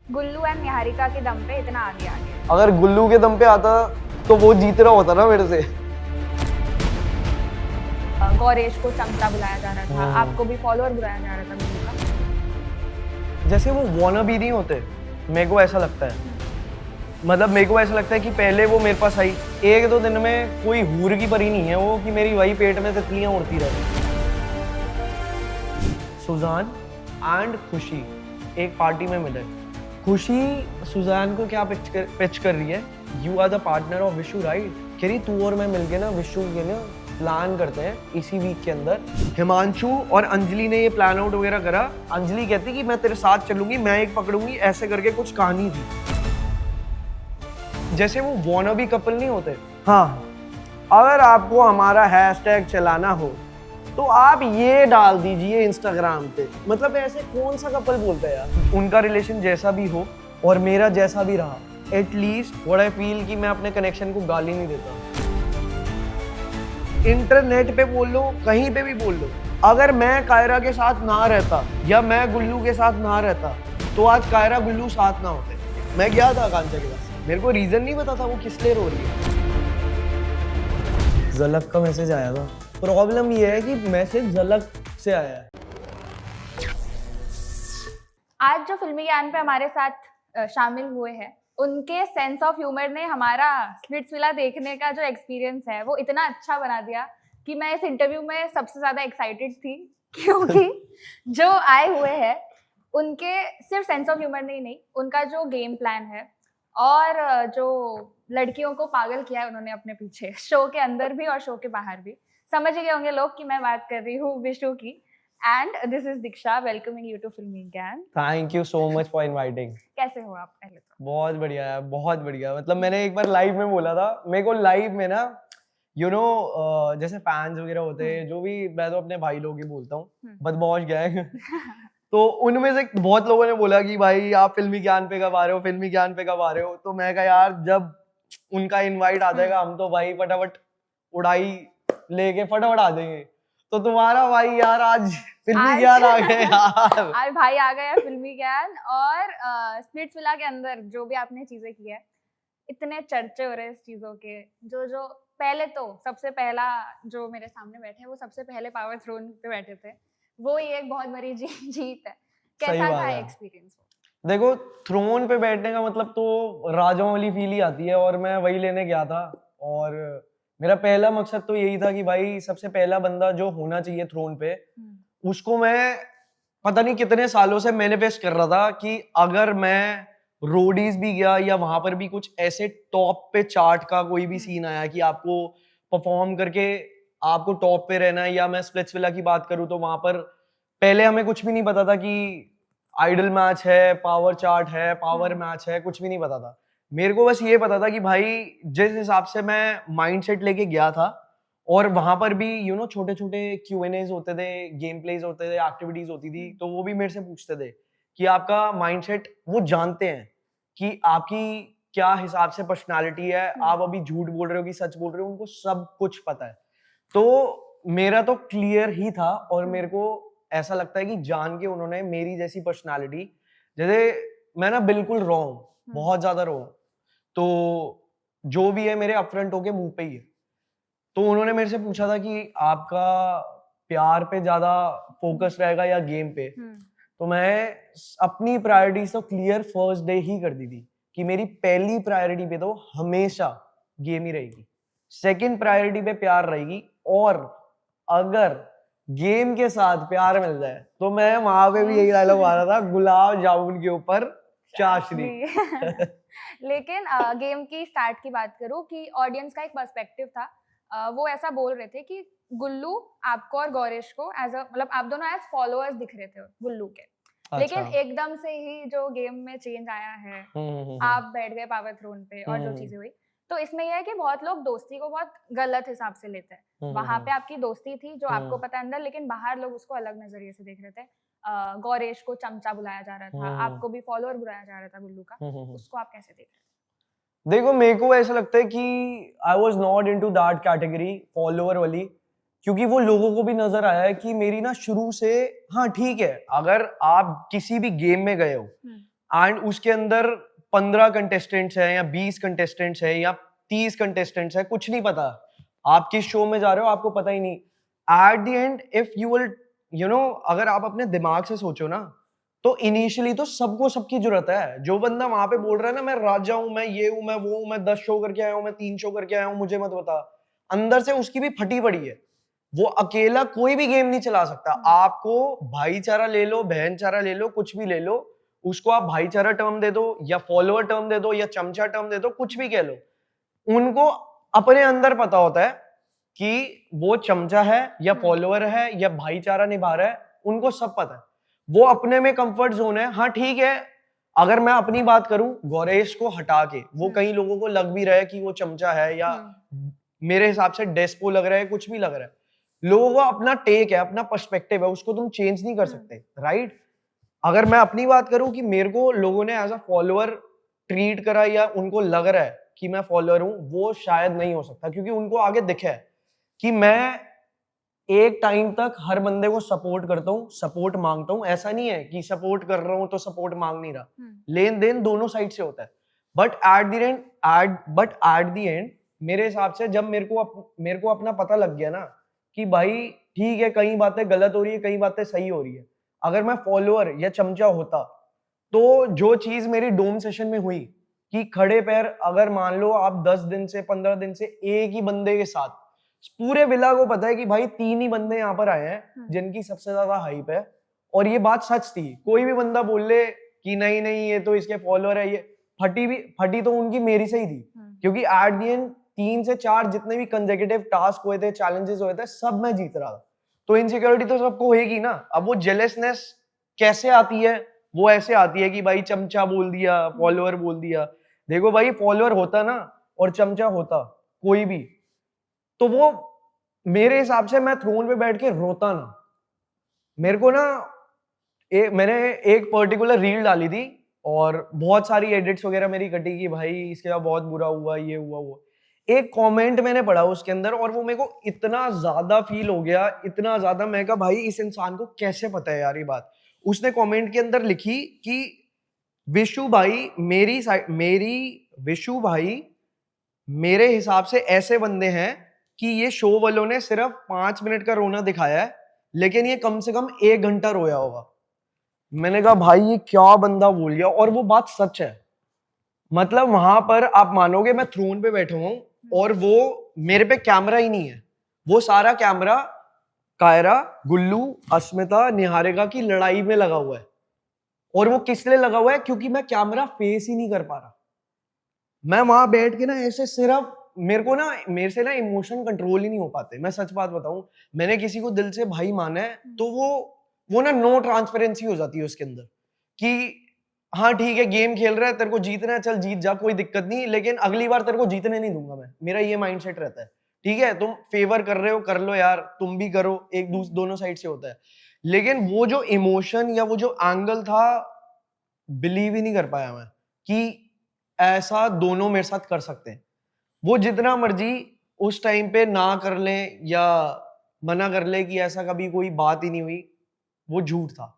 गुल्लू and Niharika के दम पे इतना आगे आ गया। अगर गुल्लू के दम पे आता तो वो जीत रहा होता ना मेरे से। गौरेश को चमचा बुलाया जा रहा था, आपको भी फॉलोअर बुलाया जा रहा था गुल्लू का। जैसे वो वानाबी नहीं होते, मेरे को ऐसा लगता है। मतलब मेरे को ऐसा लगता है कि पहले वो मेरे पास आई, एक दो दिन में कोई हूर की परी नहीं है वो कि मेरी वही पेट में तितलियां उड़ती रहे। सुजान एंड खुशी एक पार्टी में मिले। खुशी सुजान को क्या पिच कर रही है, you are the partner of Vishu right. कह रही तू और मैं मिलके ना विशु के ना प्लान करते हैं इसी वीक के अंदर। हिमांशु और अंजलि ने ये प्लान आउट वगैरह करा। अंजलि कहती कि मैं तेरे साथ चलूंगी, मैं एक पकड़ूंगी, ऐसे करके कुछ कहानी थी। जैसे वो वॉनाबी कपल नहीं होते। हाँ, अगर आपको हमारा हैशटैग चलाना हो तो आप ये डाल दीजिए इंस्टाग्राम पे। मतलब ऐसे कौन सा कपल बोलता है यार। उनका रिलेशन जैसा भी हो और मेरा जैसा भी रहा, एटलीस्ट व्हाट आई फील कि मैं अपने कनेक्शन को गाली नहीं देता। इंटरनेट पे बोल लो, कहीं पे भी बोल लो, अगर मैं कायरा के साथ ना रहता या मैं गुल्लू के साथ ना रहता तो आज कायरा गुल्लू साथ ना होते। मैं गया था आकांक्षा के पास, मेरे को रीजन नहीं पता था वो किस लिए रो रही है। झलक का मैसेज आया था। प्रॉब्लम ये है कि मैसेज झलक से आया है। आज जो फिल्मी ज्ञान पे हमारे साथ शामिल हुए हैं, उनके सेंस ऑफ ह्यूमर ने हमारा स्प्लिट्सविला देखने का जो एक्सपीरियंस है वो इतना अच्छा बना दिया कि मैं इस इंटरव्यू में सबसे ज्यादा एक्साइटेड थी, क्योंकि जो आए हुए हैं उनके सिर्फ सेंस ऑफ ह्यूमर नहीं, उनका जो गेम प्लान है और जो लड़कियों को पागल किया है उन्होंने अपने पीछे, शो के अंदर भी और शो के बाहर भी। समझ गए होंगे लोग कि मैं बात कर रही हूँ विशु की। And this is Diksha welcoming you to Filmy Gyan. Thank you so much for inviting. कैसे हो आप? पहले तो बहुत बढ़िया है, बहुत बढ़िया। मतलब मैंने एक बार लाइव में बोला था, मेरे को लाइव में ना जैसे फैंस वगैरह होते हैं, जो भी, मैं तो अपने भाई लोग ही बोलता हूँ, बदमाश गैंग। तो उनमें से बहुत लोगों ने बोला कि भाई आप फिल्मी ज्ञान पे कब आ रहे हो, फिल्मी ज्ञान पे कब आ रहे हो। तो मैं कहा यार जब उनका इनवाइट आ जाएगा हम तो भाई फटाफट उड़ाई लेके फटाफट आ जाएंगे। तो तुम्हारा भाई यार आज फिल्मी ज्ञान आ गए यार। आज भाई आ गए फिल्मी ज्ञान। और स्प्लिट्सविला के अंदर जो भी आपने चीजें की है, इतने चर्चे हो रहे हैं इस चीजों के। जो पहले तो सबसे पहला जो मेरे सामने बैठे हैं वो सबसे पहले पावर थ्रोन पे बैठे थे, वो ही एक बहुत बड़ी जीत है। कैसा था एक्सपीरियंस? देखो, थ्रोन पे बैठने का मतलब तो राजाओं वाली फील ही आती है और मैं वही लेने गया था। और मेरा पहला मकसद तो यही था कि भाई सबसे पहला बंदा जो होना चाहिए थ्रोन पे, उसको मैं पता नहीं कितने सालों से मैनिफेस्ट कर रहा था कि अगर मैं रोडीज भी गया या वहां पर भी कुछ ऐसे टॉप पे चार्ट का कोई भी सीन आया कि आपको परफॉर्म करके आपको टॉप पे रहना है, या मैं स्प्लिट्सविला की बात करूं तो वहां पर पहले हमें कुछ भी नहीं पता था कि आइडल मैच है, पावर चार्ट है, पावर मैच है, कुछ भी नहीं पता था। मेरे को बस ये पता था कि भाई जिस हिसाब से मैं माइंडसेट लेके गया था, और वहां पर भी छोटे छोटे Q&As होते थे, गेम प्लेज होते थे, एक्टिविटीज होती थी, तो वो भी मेरे से पूछते थे कि आपका माइंडसेट, वो जानते हैं कि आपकी क्या हिसाब से पर्सनालिटी है, आप अभी झूठ बोल रहे हो कि सच बोल रहे हो, उनको सब कुछ पता है। तो मेरा तो क्लियर ही था, और मेरे को ऐसा लगता है कि जान के उन्होंने मेरी जैसी पर्सनालिटी, जैसे मैं ना बिल्कुल रॉ हूं, बहुत ज्यादा रॉ हूं, तो जो भी है मेरे अपफ्रंट होके मुंह पे ही है। तो उन्होंने मेरे से पूछा था कि आपका प्यार पे ज्यादा फोकस रहेगा या गेम पे। तो मैं अपनी प्रायोरिटीज तो क्लियर फर्स्ट डे ही कर दी थी कि मेरी पहली प्रायोरिटी पे तो हमेशा गेम ही रहेगी, सेकंड प्रायोरिटी पे प्यार रहेगी, और अगर गेम के साथ प्यार मिल जाए तो मैं वहां पे भी यही डायलॉग मारा था, गुलाब जामुन के ऊपर चाशनी। लेकिन गेम की स्टार्ट की बात करूं कि ऑडियंस का एक पर्सपेक्टिव था, वो ऐसा बोल रहे थे कि गुल्लू आपको और गौरेश को एज अ, मतलब आप दोनों एज फॉलोअर्स दिख रहे थे गुल्लू के। अच्छा। लेकिन एकदम से ही जो गेम में चेंज आया है, आप बैठ गए पावर थ्रोन पे और जो चीजें हुई, तो इसमें यह है कि बहुत लोग दोस्ती को बहुत गलत हिसाब से लेते हैं। वहां पे आपकी दोस्ती थी जो आपको पता अंदर, लेकिन बाहर लोग उसको अलग नजरिए से देख रहे थे। गौरेश को चमचा बुलाया जा रहा था, आपको भी फॉलोअर बुलाया जा रहा था गुल्लू का, उसको आप कैसे देख रहे थे? देखो, मेरे को ऐसा लगता है कि I was not into that category follower वाली, क्योंकि वो लोगों को भी नजर आया है कि मेरी ना शुरू से, हाँ ठीक है, अगर आप किसी भी गेम में गए हो एंड उसके अंदर 15 कंटेस्टेंट्स हैं या 20 कंटेस्टेंट्स हैं या 30 कंटेस्टेंट्स हैं, कुछ नहीं पता। आप किस शो में जा रहे हो आपको पता ही नहीं। At the end if you will अगर आप अपने दिमाग से सोचो ना, तो इनिशियली तो सबको सबकी जरूरत है। जो बंदा वहां पे बोल रहा है ना मैं राजा हूं, मैं ये हूं, मैं वो हूं, मैं 10 शो करके आया हूं, मैं 3 शो करके आया हूं, मुझे मत बता, अंदर से उसकी भी फटी पड़ी है। वो अकेला कोई भी गेम नहीं चला सकता। आपको भाईचारा ले लो, बहनचारा ले लो, कुछ भी ले लो, उसको आप भाईचारा टर्म दे दो या फॉलोअर टर्म दे दो या चमचा टर्म दे दो, कुछ भी कह लो, उनको अपने अंदर पता होता है कि वो चमचा है या फॉलोअर है या भाईचारा निभा रहा है, उनको सब पता है। वो अपने में कंफर्ट जोन है। हाँ ठीक है, अगर मैं अपनी बात करूं, गौरेश को हटा के वो कई लोगों को लग भी रहा है कि वो चमचा है या मेरे हिसाब से डेस्पो लग रहा है, कुछ भी लग रहा है। लोगों को अपना टेक है, अपना पर्सपेक्टिव है, उसको तुम चेंज नहीं कर सकते, राइट? अगर मैं अपनी बात करूं कि मेरे को लोगों ने एज अ फॉलोअर ट्रीट करा या उनको लग रहा है कि मैं फॉलोअर हूं, वो शायद नहीं हो सकता, क्योंकि उनको आगे दिखा है कि मैं एक टाइम तक हर बंदे को सपोर्ट करता हूँ, सपोर्ट मांगता हूँ। ऐसा नहीं है कि सपोर्ट कर रहा हूँ तो सपोर्ट मांग नहीं रहा, लेन देन दोनों साइड से होता है। बट एट द एंड मेरे हिसाब से जब मेरे को अपना पता लग गया ना कि भाई ठीक है, कई बातें गलत हो रही है, कई बातें सही हो रही है। अगर मैं फॉलोअर या चमचा होता तो जो चीज मेरी डोम सेशन में हुई कि खड़े पैर, अगर मान लो आप 10 दिन से 15 दिन से एक ही बंदे के साथ, पूरे विला को पता है कि भाई 3 ही बंदे यहाँ पर आए हैं जिनकी सबसे ज्यादा हाइप है, और ये बात सच थी। कोई भी बंदा बोल ले कि नहीं नहीं ये तो इसके फॉलोअर है, ये फटी तो उनकी मेरी से ही थी, क्योंकि एट द एंड 3 से 4 जितने भी कंसेक्यूटिव टास्क हुए थे, चैलेंजेस हुए थे, सब मैं जीत रहा था। तो इनसिक्योरिटी तो सबको होगी ना। अब वो जेलसनेस कैसे आती है? वो ऐसे आती है कि भाई चमचा बोल दिया, फॉलोअर बोल दिया। देखो भाई, फॉलोअर होता ना और चमचा होता कोई भी, तो वो मेरे हिसाब से मैं थ्रोन पे बैठ के रोता ना। मेरे को ना मैंने एक पर्टिकुलर रील डाली थी और बहुत सारी एडिट्स वगैरह मेरी कटी कि भाई इसके साथ बहुत बुरा हुआ, ये हुआ वो। एक कमेंट मैंने पढ़ा उसके अंदर और वो मेरे को इतना ज्यादा फील हो गया, इतना ज्यादा। मैं कहा भाई इस इंसान को कैसे पता है यार ये बात। उसने कमेंट के अंदर लिखी कि विशु भाई विशु भाई मेरे हिसाब से ऐसे बंदे हैं कि ये शो वालों ने सिर्फ 5 मिनट का रोना दिखाया है, लेकिन ये कम से कम 1 घंटा रोया होगा। मैंने कहा भाई ये क्या बंदा बोल गया, और वो बात सच है। मतलब वहां पर आप मानोगे मैं थ्रोन पे बैठा हूं और वो मेरे पे कैमरा ही नहीं है, वो सारा कैमरा कायरा, गुल्लू, अस्मिता, निहारिका की लड़ाई में लगा हुआ है। और वो किस लिए लगा हुआ है? क्योंकि मैं कैमरा फेस ही नहीं कर पा रहा। मैं वहां बैठ के ना ऐसे सिर्फ मेरे से ना इमोशन कंट्रोल ही नहीं हो पाते। मैं सच बात बताऊं, मैंने किसी को दिल से भाई माना है तो वो ना नो ट्रांसपेरेंसी हो जाती है उसके अंदर कि हाँ ठीक है, गेम खेल रहा है, तेरे को जीतना है, चल जीत जा, कोई दिक्कत नहीं, लेकिन अगली बार तेरे को जीतने नहीं दूंगा मैं। मेरा ये माइंडसेट रहता है। ठीक है, तुम फेवर कर रहे हो, कर लो यार, तुम भी करो, दोनों साइड से होता है। लेकिन वो जो इमोशन या वो जो एंगल था, बिलीव ही नहीं कर पाया मैं कि ऐसा दोनों मेरे साथ कर सकते हैं। वो जितना मर्जी उस टाइम पे ना कर ले या मना कर ले कि ऐसा कभी कोई बात ही नहीं हुई, वो झूठ था।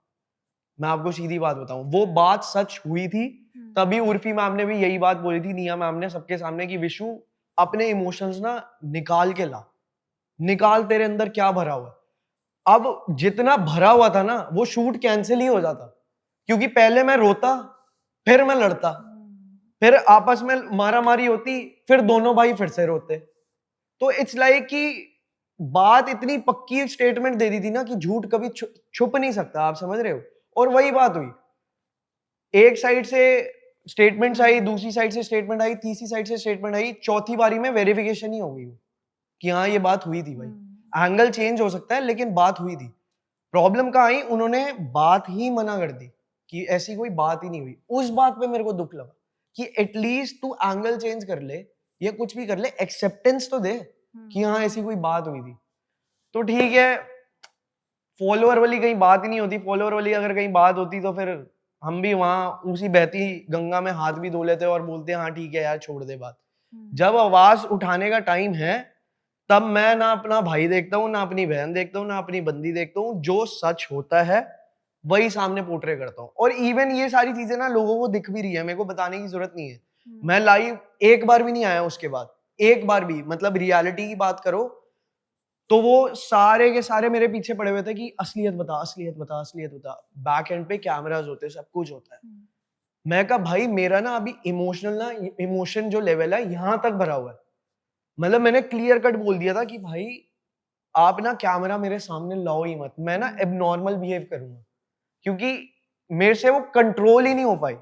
मैं आपको सीधी बात बताऊं, वो बात सच हुई थी। तभी उर्फी मैम ने भी यही बात बोली थी, निया मैम ने सबके सामने, कि विशु अपने इमोशंस ना निकाल के ला, निकाल तेरे अंदर क्या भरा हुआ है। अब जितना भरा हुआ था ना, वो शूट कैंसिल ही हो जाता, क्योंकि पहले मैं रोता, फिर मैं लड़ता, फिर आपस में मारा मारी होती, फिर दोनों भाई फिर से रोते। तो इट्स लाइक कि बात इतनी पक्की स्टेटमेंट दे दी थी ना कि झूठ कभी छुप नहीं सकता। आप समझ रहे हो? और वही बात हुई, एक साइड से स्टेटमेंट्स आई, दूसरी साइड से स्टेटमेंट आई, तीसरी साइड से स्टेटमेंट आई, चौथी बारी में वेरिफिकेशन ही हो गई कि हाँ ये बात हुई थी। भाई एंगल चेंज हो सकता है लेकिन बात हुई थी। प्रॉब्लम कहाँ आई? उन्होंने बात ही मना कर दी कि ऐसी कोई बात ही नहीं हुई। उस बात पे मेरे को दुख लगा कि एटलीस्ट तू एंगल चेंज कर ले या कुछ भी कर ले, एक्सेप्टेंस तो दे कि हाँ ऐसी कोई बात हुई थी। तो ठीक है, फॉलोअर वाली कहीं बात ही नहीं होती। फॉलोअर वाली अगर कहीं बात होती तो फिर हम भी वहां उसी बहती गंगा में हाथ भी धो लेते और बोलते हाँ ठीक है यार, छोड़ दे बात। जब आवाज उठाने का टाइम है, तब मैं ना अपना भाई देखता हूँ, ना अपनी बहन देखता हूँ, ना अपनी बंदी देखता हूँ। जो सच होता है वही सामने पोर्ट्रे करता हूँ। और इवन ये सारी चीजें ना लोगों को दिख भी रही है, मेरे को बताने की जरूरत नहीं है। मैं लाइव एक बार भी नहीं आया उसके बाद, एक बार भी, मतलब रियलिटी की बात करो तो वो सारे के सारे मेरे पीछे पड़े हुए थे कि असलियत बता, असलियत बता, असलियत बता। बैक एंड पे कैमरास होते हैं, सब कुछ होता है। मैं कहा भाई मेरा ना अभी इमोशन जो लेवल है यहाँ तक भरा हुआ है। मतलब मैंने क्लियर कट बोल दिया था कि भाई आप ना कैमरा मेरे सामने लाओ ही मत, मैं ना एबनॉर्मल बिहेव करूंगा, क्योंकि मेरे से वो कंट्रोल ही नहीं हो पाई।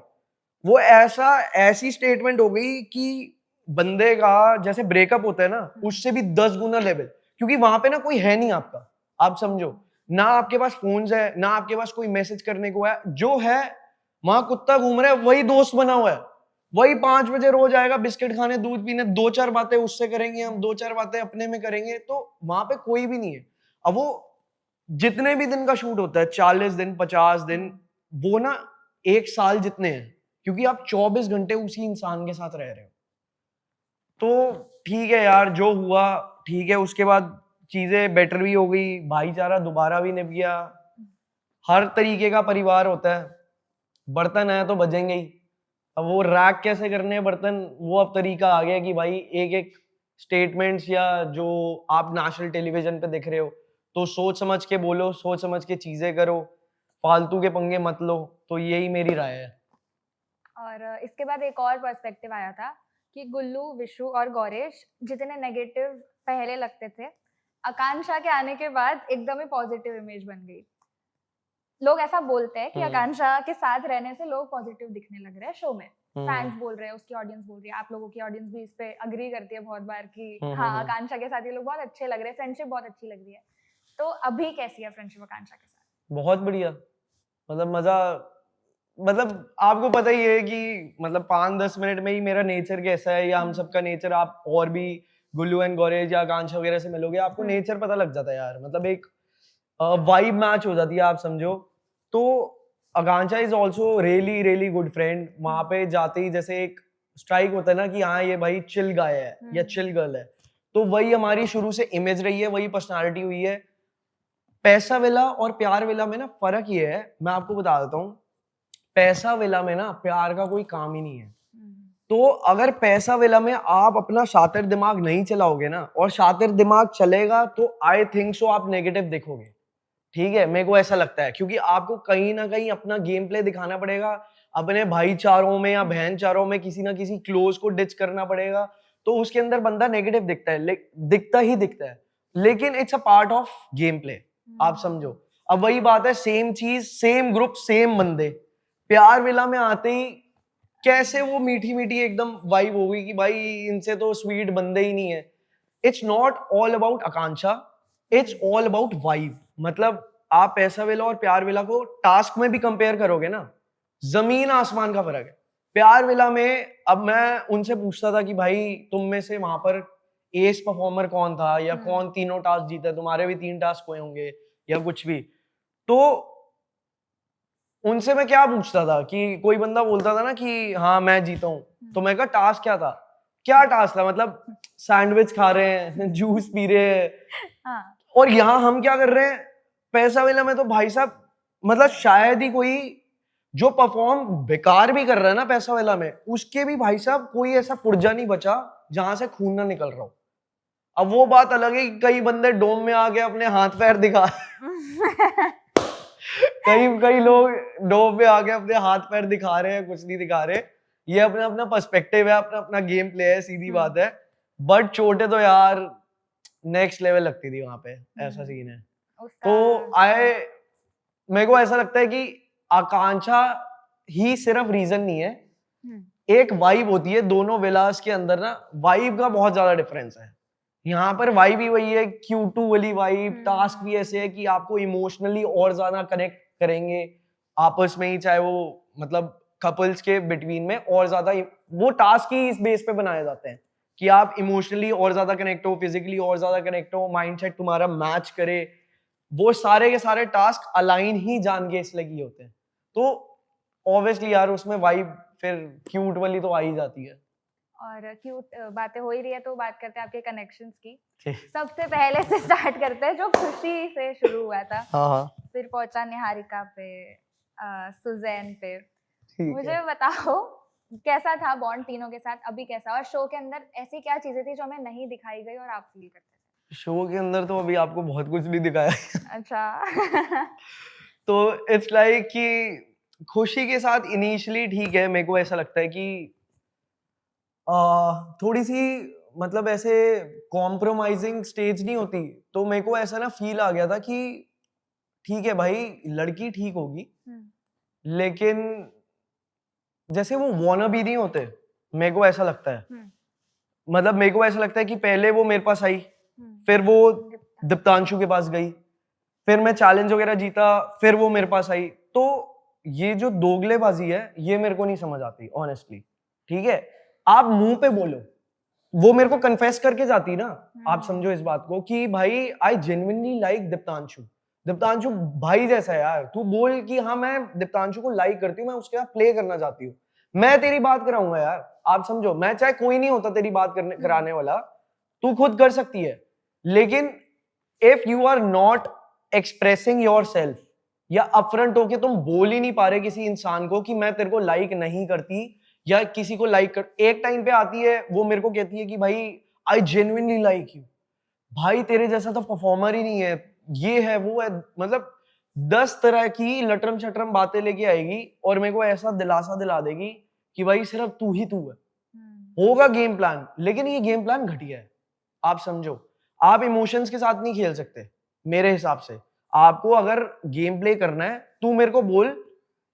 वो ऐसी स्टेटमेंट हो गई कि बंदे का जैसे ब्रेकअप होता है ना, उससे भी 10 गुना लेवल, क्योंकि वहां पे ना कोई है नहीं आपका, आप समझो ना, आपके पास फोन्स है ना, आपके पास कोई मैसेज करने को है, जो है वहां कुत्ता घूम रहा है, वही दोस्त बना हुआ है, वही 5 बजे रोज आएगा बिस्किट खाने, दूध पीने, 2-4 बातें उससे करेंगे हम, 2-4 बातें अपने में करेंगे, तो वहां पे कोई भी नहीं है। अब वो जितने भी दिन का शूट होता है, 40 दिन 50 दिन, वो ना 1 साल जितने हैं, क्योंकि आप 24 घंटे उसी इंसान के साथ रह रहे हो। तो ठीक है यार, जो हुआ ठीक है, उसके बाद चीजें बेटर भी हो गई, भाईचारा दोबारा भी निभ गया। हर तरीके का परिवार होता है, बर्तन है तो बजेंगे ही। अब वो रैक कैसे करने हैं बर्तन, वो अब तरीका आ गया कि भाई एक एक स्टेटमेंट्स या जो आप नेशनल टेलीविजन पे दिख रहे हो, तो सोच समझ के बोलो, सोच समझ के चीजें करो, फालतू के पंगे मत लो। तो यही मेरी राय है। और इसके बाद एक और पर्सपेक्टिव आया था कि गुल्लू, विशु और गौरेश जितने नेगेटिव पहले लगते थे, आकांक्षा के आने के बाद एकदम ही पॉजिटिव इमेज बन गई। लोग ऐसा बोलते हैं कि आकांक्षा के साथ रहने से लोग पॉजिटिव दिखने लग रहे हैं शो में। फैंस बोल रहे हैं, उसकी ऑडियंस बोल रही है, आप लोगों की ऑडियंस भी इस पे अग्री करती है बहुत बार कि हाँ, आकांक्षा के साथ ये लोग बहुत अच्छे लग रहे हैं, फ्रेंडशिप बहुत अच्छी लग रही है। तो अभी कैसी है फ्रेंडशिप आकांक्षा के साथ? बहुत बढ़िया, मतलब मजा, मतलब आपको पता ही है कि मतलब 5-10 मिनट में ही मेरा नेचर कैसा है, या हम सबका नेचर, आप और भी गुल्लू एंड गोरेज या आकांक्षा वगैरह से मिलोगे, आपको नेचर पता लग जाता है यार। मतलब एक वाइब मैच हो जाती है, आप समझो। तो Akanksha is also really really good friend. वहां पे जाते ही जैसे एक स्ट्राइक होता है ना कि हाँ ये भाई चिल गाय है या चिल गर्ल है, तो वही हमारी शुरू से इमेज रही है, वही पर्सनालिटी हुई है। पैसा विला और प्यार विला में ना फर्क ये है, मैं आपको बता देता हूँ। पैसा विला में ना प्यार का कोई काम ही नहीं है। तो अगर पैसा विला में आप अपना शातिर दिमाग नहीं चलाओगे ना, और शातिर दिमाग चलेगा, तो आई थिंक सो आप नेगेटिव देखोगे। ठीक है, मेरे को ऐसा लगता है, क्योंकि आपको कहीं ना कहीं अपना गेम प्ले दिखाना पड़ेगा, अपने भाईचारों में या बहनचारों में किसी ना किसी क्लोज को डिच करना पड़ेगा, तो उसके अंदर बंदा नेगेटिव दिखता है, दिखता ही दिखता है, लेकिन it's a part of game play, आप समझो। अब वही बात है, सेम चीज, सेम ग्रुप, सेम बंदे, प्यार विला में आते ही कैसे वो मीठी मीठी एकदम वाइब हो गई कि भाई इनसे तो स्वीट बंदे ही नहीं है। It's not all about Akanksha, it's all about vibe. मतलब आप पैसा विला और प्यार विला को टास्क में भी कंपेयर करोगे ना, जमीन आसमान का फर्क है। प्यार विला में अब मैं उनसे पूछता था कि भाई तुम में से वहां पर एस परफॉर्मर कौन था, या कौन तीनों टास्क जीता, तुम्हारे भी 3 टास्क हुए होंगे या कुछ भी, तो उनसे मैं क्या पूछता था कि कोई बंदा बोलता था ना कि हाँ मैं जीता हूं, तो मैं कहा टास्क क्या था, क्या टास्क था, मतलब सैंडविच खा रहे हैं, जूस पी रहे हैं, और यहाँ हम क्या कर रहे हैं पैसा विला में। तो भाई साहब मतलब शायद ही कोई जो परफॉर्म बेकार भी कर रहा है ना पैसा विला में, उसके भी भाई साहब कोई ऐसा पुर्जा नहीं बचा जहां से खून ना निकल रहा हो। अब वो बात अलग है कि कई बंदे डोम में आके अपने हाथ पैर दिखा कई कई लोग डोम में आके अपने हाथ पैर दिखा रहे हैं, कुछ नहीं दिखा रहे, ये अपना अपना पर्सपेक्टिव है, अपना अपना गेम प्ले है, सीधी बात है। बट चोटें तो यार नेक्स्ट लेवल लगती थी वहां पे, ऐसा सीन है। तो मेरे को ऐसा लगता है कि आकांक्षा ही सिर्फ रीजन नहीं है, एक वाइब होती है दोनों विलास के अंदर ना, वाइब का बहुत ज्यादा डिफरेंस है। यहाँ पर वाइब ही वही है, Q2 वाली वाइब, टास्क भी ऐसे है कि आपको इमोशनली और ज्यादा कनेक्ट करेंगे आपस में ही, चाहे वो मतलब कपल्स के बिटवीन में और ज्यादा, वो टास्क ही इस बेस पे बनाए जाते हैं कि आप इमोशनली और ज्यादा कनेक्ट हो, फिजिकली और ज्यादा कनेक्ट हो, माइंडसेट तुम्हारा मैच करे। वो सारे के सारे टास्क अलाइन ही जान के इसलिए किए होते हैं। तो ऑब्वियसली यार उसमें वाइब फिर क्यूट वाली तो आ ही जाती है। और क्यूट बातें हो ही रही है तो बात करते हैं आपके कनेक्शंस की। सबसे पहले से स्टार्ट करते हैं जो खुशी से शुरू हुआ था। हाँ हाँ। फिर पहुंचा निहारिका पे, सुजैन पे। ठीक है। मुझे बताओ कैसा था बॉन्ड तीनों के साथ, अभी कैसा, और शो के अंदर ऐसी क्या चीजें थी जो हमें नहीं दिखाई गई और आप फील करते थे? शो के अंदर तो अभी आपको बहुत कुछ भी दिखाया है। अच्छा। तो इट्स लाइक कि खुशी के साथ इनिशियली ठीक है, मेरे को ऐसा लगता है कि थोड़ी सी मतलब ऐसे कॉम्प्रोमाइजिंग स्टेज नहीं होती, तो मेरे को ऐसा ना फील आ गया था कि ठीक है भाई, लड़की ठीक होगी, लेकिन जैसे वो वानाबी नहीं होते, मेरे को ऐसा लगता है। मतलब मेरे को ऐसा लगता है कि पहले वो मेरे पास आई, फिर वो दीप्तांशु के पास गई, फिर मैं चैलेंज वगैरह जीता, फिर वो मेरे पास आई। तो ये जो दोगलेबाजी है, ये मेरे को नहीं समझ आती ऑनेस्टली। ठीक है, आप मुंह पे बोलो, वो मेरे को कन्फेस करके जाती ना, आप समझो इस बात को कि भाई I genuinely like Diptanshu. Diptanshu भाई जैसा है यार, तू बोल कि हाँ मैं दीप्तांशु को लाइक करती हूँ, मैं उसके साथ प्ले करना चाहती हूँ, मैं तेरी बात कराऊंगा यार। आप समझो, मैं चाहे कोई नहीं होता तेरी बात करने कराने वाला, तू खुद कर सकती है। लेकिन if you are not expressing yourself, या अपफ्रंट होके तुम बोल ही नहीं पा रहे किसी इंसान को कि मैं तेरे को लाइक नहीं करती, या किसी को लाइक कर, एक टाइम पे आती है वो मेरे को कहती है कि भाई आई जेन्युइनली लाइक यू। भाई तेरे जैसा तो परफॉर्मर ही नहीं है, ये है वो है, मतलब 10 तरह की लटरम छटरम बातें लेके आएगी और मेरे को ऐसा दिलासा दिला देगी कि भाई सिर्फ तू ही तू है। होगा गेम प्लान, लेकिन ये गेम प्लान घटिया है। आप समझो, आप इमोशंस के साथ नहीं खेल सकते मेरे हिसाब से। आपको अगर गेम प्ले करना है, तू मेरे को बोल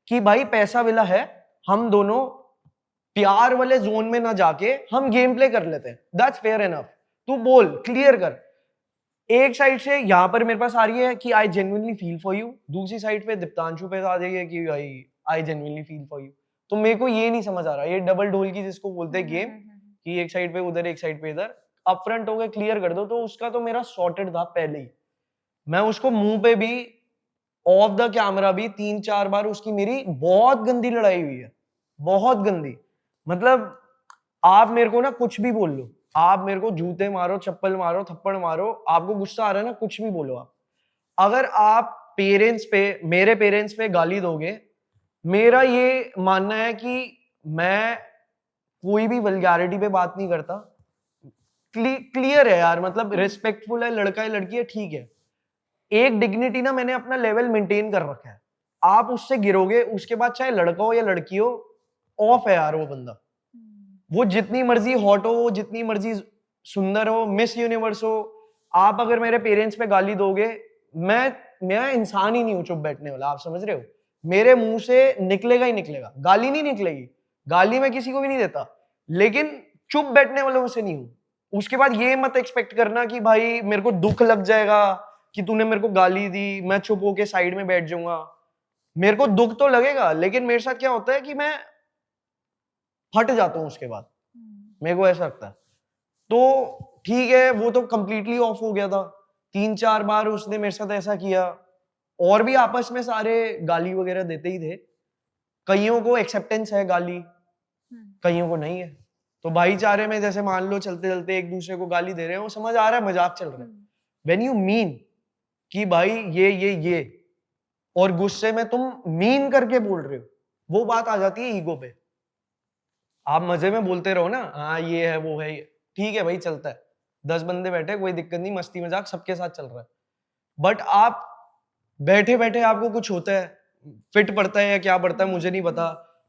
कि भाई पैसा विला है, हम दोनों प्यार वाले जोन में ना जाके हम गेम प्ले कर लेते हैं, दैट्स फेयर इनफ। तू बोल, क्लियर कर। एक साइड से यहां पर मेरे पास आ रही है कि I genuinely feel for you, दूसरी साइड पे दीप्तांशु पे आ जाएगी कि भाई I genuinely feel for you. तो मेरे को ये नहीं समझ आ रहा, ये डबल ढोल की जिसको बोलते हैं गेम, कि एक साइड पे उधर एक साइड पे इधर, अपफ्रंट हो गए क्लियर कर दो। तो उसका तो मेरा सॉर्टेड था पहले ही। मैं उसको मुंह पे भी, ऑफ द कैमरा भी 3-4 बार उसकी मेरी बहुत गंदी लड़ाई हुई है, बहुत गंदी। मतलब आप मेरे को ना कुछ भी बोल लो, आप मेरे को जूते मारो, चप्पल मारो, थप्पड़ मारो, आपको गुस्सा आ रहा है ना, कुछ भी बोलो आप। अगर आप पेरेंट्स पे, मेरे पेरेंट्स पे गाली दोगे, मेरा ये मानना है कि मैं कोई भी वल्गैरिटी पे बात नहीं करता। क्लियर है यार, मतलब रिस्पेक्टफुल है, लड़का है लड़की है, ठीक है। एक डिग्निटी ना मैंने अपना लेवल मेंटेन कर रखा है। आप उससे गिरोगे, उसके बाद चाहे लड़का हो या लड़की हो, ऑफ है यार वो बंदा। वो जितनी मर्जी हॉट हो, जितनी मर्जी सुंदर हो, मिस यूनिवर्स हो, आप अगर मेरे पेरेंट्स पे गाली दोगे, मैं इंसान ही नहीं हूं चुप बैठने वाला। आप समझ रहे हो, मेरे मुंह से निकलेगा ही निकलेगा, गाली नहीं निकलेगी। गाली मैं किसी को भी नहीं देता, लेकिन चुप बैठने वालों से नहीं हूं। उसके बाद ये मत एक्सपेक्ट करना कि भाई मेरे को दुख लग जाएगा कि तूने मेरे को गाली दी, मैं चुप होके साइड में बैठ जाऊंगा। मेरे को दुख तो लगेगा, लेकिन मेरे साथ क्या होता है कि मैं फट जाता हूं उसके बाद, मेरे को ऐसा लगता है। तो ठीक है, वो तो कंप्लीटली ऑफ हो गया था। 3-4 बार उसने मेरे साथ ऐसा किया, और भी आपस में सारे गाली वगैरह देते ही थे। कईयों को एक्सेप्टेंस है गाली, कईयों को नहीं है। तो भाईचारे में जैसे मान लो चलते चलते एक दूसरे को गाली दे रहे हैं, वो समझ आ रहा है मजाक चल रहा है। व्हेन यू मीन कि भाई ये और गुस्से में तुम मीन करके बोल रहे हो, वो बात आ जाती है ईगो पे। आप मजे में बोलते रहो ना, हाँ ये है वो है, ठीक है भाई चलता है, 10 बंदे बैठे, कोई दिक्कत नहीं, मस्ती मजाक सबके साथ चल रहा है। बट आप बैठे बैठे आपको कुछ होता है, फिट पड़ता है या क्या पड़ता है मुझे नहीं पता,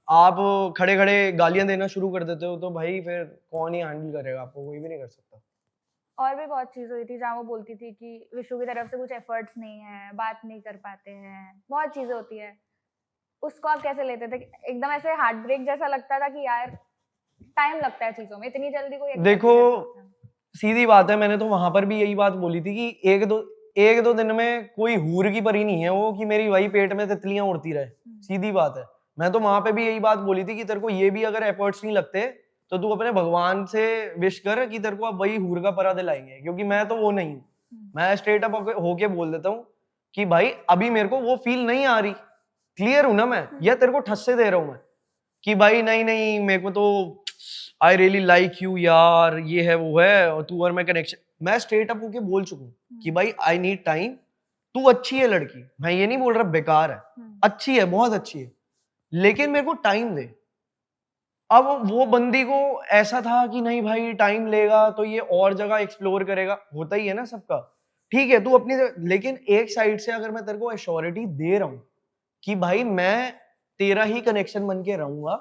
आप खड़े खड़े गालियां देना शुरू कर देते हो, तो भाई फिर कौन ही हैंडल करेगा आपको, कोई भी नहीं कर सकता। और भी बहुत चीज हुई थी जहाँ वो बोलती थी कि विशु की तरफ से कुछ एफर्ट्स नहीं है, बात नहीं कर पाते हैं, बहुत चीजें होती है। उसको आप कैसे लेते थे? एकदम ऐसे हार्ट ब्रेक जैसा लगता था कि यार टाइम लगता है चीजों में, इतनी जल्दी कोई accept देखो नहीं कर सकता। सीधी बात है, मैंने तो वहां पर भी यही बात बोली थी कि एक दो दिन में कोई हूर की परी नहीं है वो कि मेरी वही पेट में तितलियां उड़ती रहे। सीधी बात है, मैं तो वहां पे भी यही बात बोली थी कि तेरे को ये भी अगर एफर्ट्स नहीं लगते तो तू अपने भगवान से विश कर कि तेरे को अब वही हूर का परा दिलाएंगे, क्योंकि मैं तो वो नहीं हूँ। मैं स्ट्रेट अप होके बोल देता हूँ कि भाई अभी मेरे को वो फील नहीं आ रही। क्लियर हूं ना मैं, या तेरे को ठस्से दे रहा हूं मैं कि भाई नहीं नहीं मेरे को तो आई रियली लाइक यू यार, ये है वो है, और तू और मैं कनेक्शन, मैं स्ट्रेट अप होके बोल चुका हूँ कि भाई आई नीड टाइम, तू अच्छी है लड़की, मैं ये नहीं बोल रहा बेकार है, अच्छी है, बहुत अच्छी है, लेकिन मेरे को टाइम दे। अब वो बंदी को ऐसा था कि नहीं भाई टाइम लेगा तो ये और जगह एक्सप्लोर करेगा, होता ही है ना सबका। ठीक है तू अपनी लेकिन एक साइड से अगर मैं तेरे को एश्योरिटी दे रहा हूं कि भाई मैं तेरा ही कनेक्शन बन के रहूंगा,